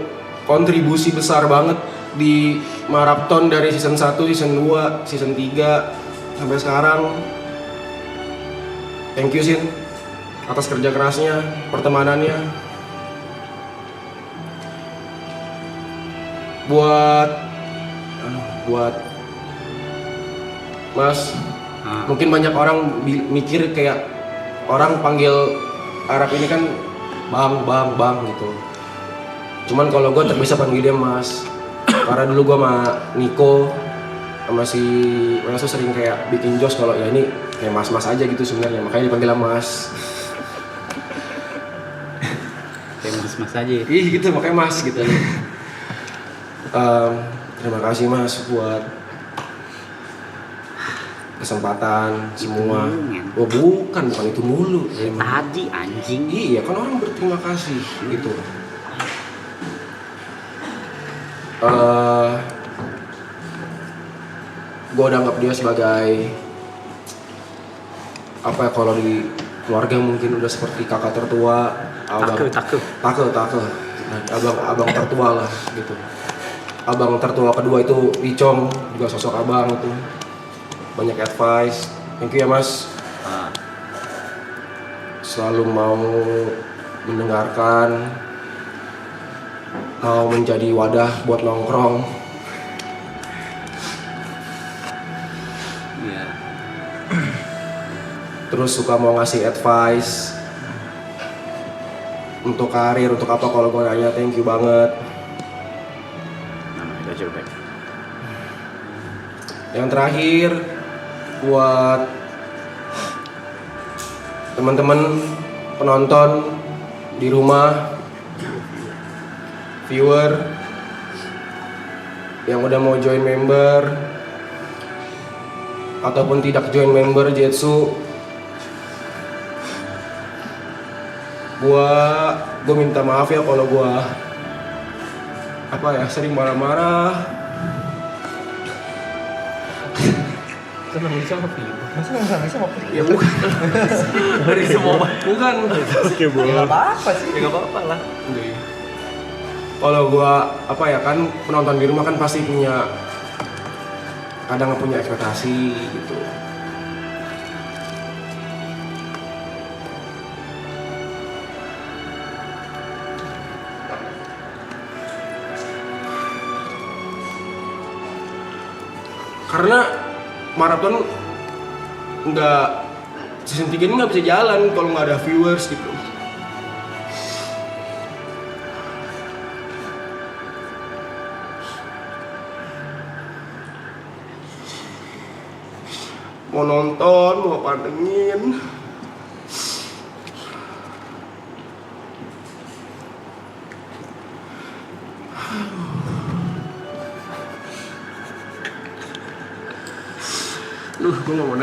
Speaker 12: kontribusi besar banget di maraton dari season 1, season 2, season 3 sampai sekarang. Thank you Sin atas kerja kerasnya, pertemanannya. Buat Mas, mungkin banyak orang mikir kayak orang panggil Arab ini kan bang gitu. Cuman kalau gue terbiasa panggil dia Mas, karena dulu gue sama Niko sama si Wesu sering kayak bikin jos kalau ya ini kayak mas-mas aja gitu sebenarnya, makanya dipanggil Mas.
Speaker 4: Kayak mas-mas aja.
Speaker 12: Ih gitu, makanya Mas gitu. Terima kasih Mas buat kesempatan semua. Oh bukan itu mulu.
Speaker 4: Tadi anjing.
Speaker 12: Iya kan orang berterima kasih gitu. Gue udah anggap dia sebagai apa ya, kalau di keluarga mungkin udah seperti kakak tertua,
Speaker 4: Take.
Speaker 12: abang tertua lah gitu. Abang tertua kedua itu Icong, juga sosok abang itu banyak advice. Thank you ya mas, selalu mau mendengarkan, mau menjadi wadah buat nongkrong.
Speaker 4: Iya.
Speaker 12: Terus suka mau ngasih advice untuk karir, untuk apa kalau gue nanya. Thank you banget. Yang terakhir buat teman-teman penonton di rumah, viewer yang udah mau join member ataupun tidak join member Jetsu, gue minta maaf ya kalau gue sering marah-marah.
Speaker 8: Senang sama film. Masa nggak sama film?
Speaker 12: Ya bukan.
Speaker 8: Dari semua.
Speaker 12: Bukan.
Speaker 8: Ya nggak apa-apa sih. Ya nggak apa-apa lah.
Speaker 12: Kalau gue kan penonton di rumah kan pasti kadang punya ekspektasi gitu. Karena maraton season 3 ini nggak bisa jalan kalau nggak ada viewers gitu. Mau nonton, mau pantengin. Gue gak mau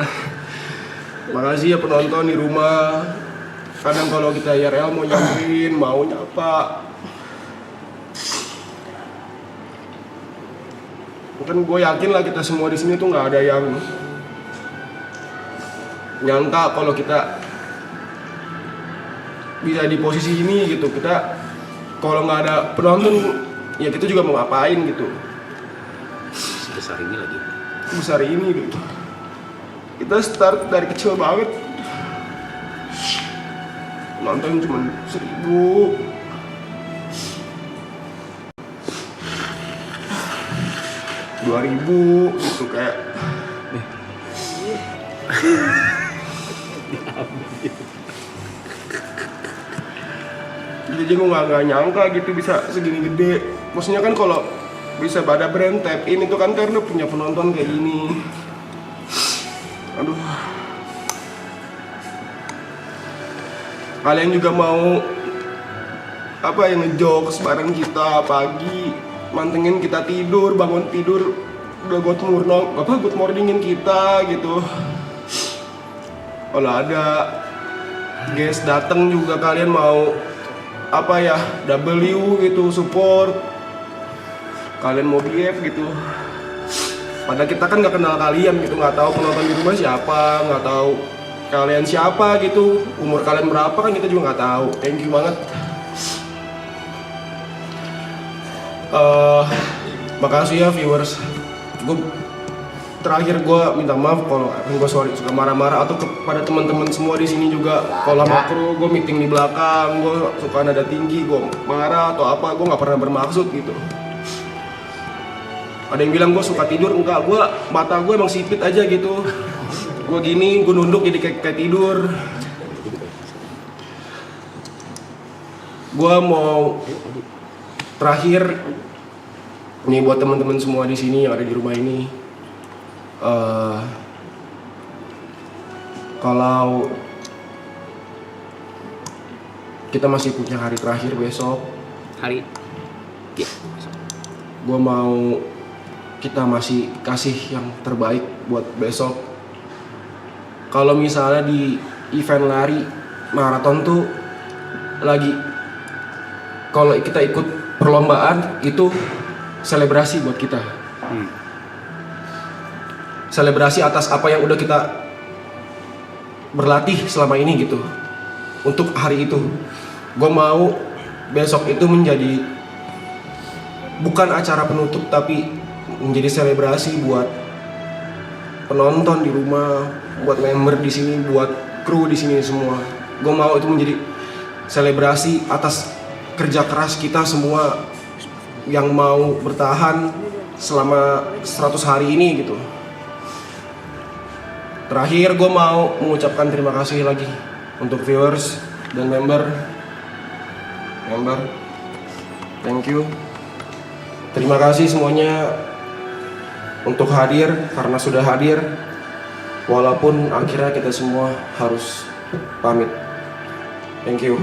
Speaker 12: Makasih ya penonton di rumah. Kadang kalau kita IRL mau nyamperin, mau nyapa. Mungkin gue yakin lah kita semua di sini tuh nggak ada yang nyangka kalau kita bisa di posisi ini gitu. Kita kalau nggak ada penonton, ya kita juga mau ngapain gitu.
Speaker 4: Sebesar ini lagi.
Speaker 12: Besar ini gitu. Kita start dari kecil banget. Nonton cuma 1.000. 2.000 gitu kayak. Jadi gue nggak nyangka gitu bisa segini gede. Maksudnya kan kalau bisa pada brand tap in itu kan karena punya penonton kayak gini. Aduh. Kalian juga mau yang ngejokes bareng kita pagi, mantengin kita tidur, bangun tidur udah good morningin kita gitu. Kalau ada guest datang juga kalian mau W gitu, support. Kalian mau BF gitu. Padahal kita kan nggak kenal kalian gitu, nggak tahu penonton di rumah siapa, nggak tahu kalian siapa gitu, umur kalian berapa kan kita juga nggak tahu. Thank you banget. Makasih ya viewers. Terakhir gue minta maaf kalau gue suka marah-marah, atau kepada teman-teman semua di sini juga. Kalau sama kru gue meeting di belakang, gue suka nada tinggi, gue marah atau apa, gue nggak pernah bermaksud gitu. Ada yang bilang gue suka tidur, enggak, mata gue emang sipit aja gitu. Gue gini, gue nunduk jadi kayak tidur. Gue mau terakhir nih buat teman-teman semua di sini yang ada di rumah ini. Kalau kita masih punya hari terakhir besok. Gue mau kita masih kasih yang terbaik buat besok. kalau misalnya di event lari maraton tuh lagi, kalau kita ikut perlombaan itu selebrasi buat kita. Selebrasi atas apa yang udah kita berlatih selama ini gitu. Untuk hari itu, gue mau besok itu menjadi bukan acara penutup tapi menjadi selebrasi buat penonton di rumah, buat member di sini, buat kru di sini semua. Gue mau itu menjadi selebrasi atas kerja keras kita semua yang mau bertahan selama 100 hari ini gitu. Terakhir gue mau mengucapkan terima kasih lagi untuk viewers dan member. Thank you. Terima kasih semuanya untuk hadir, karena sudah hadir walaupun akhirnya kita semua harus pamit. Thank you.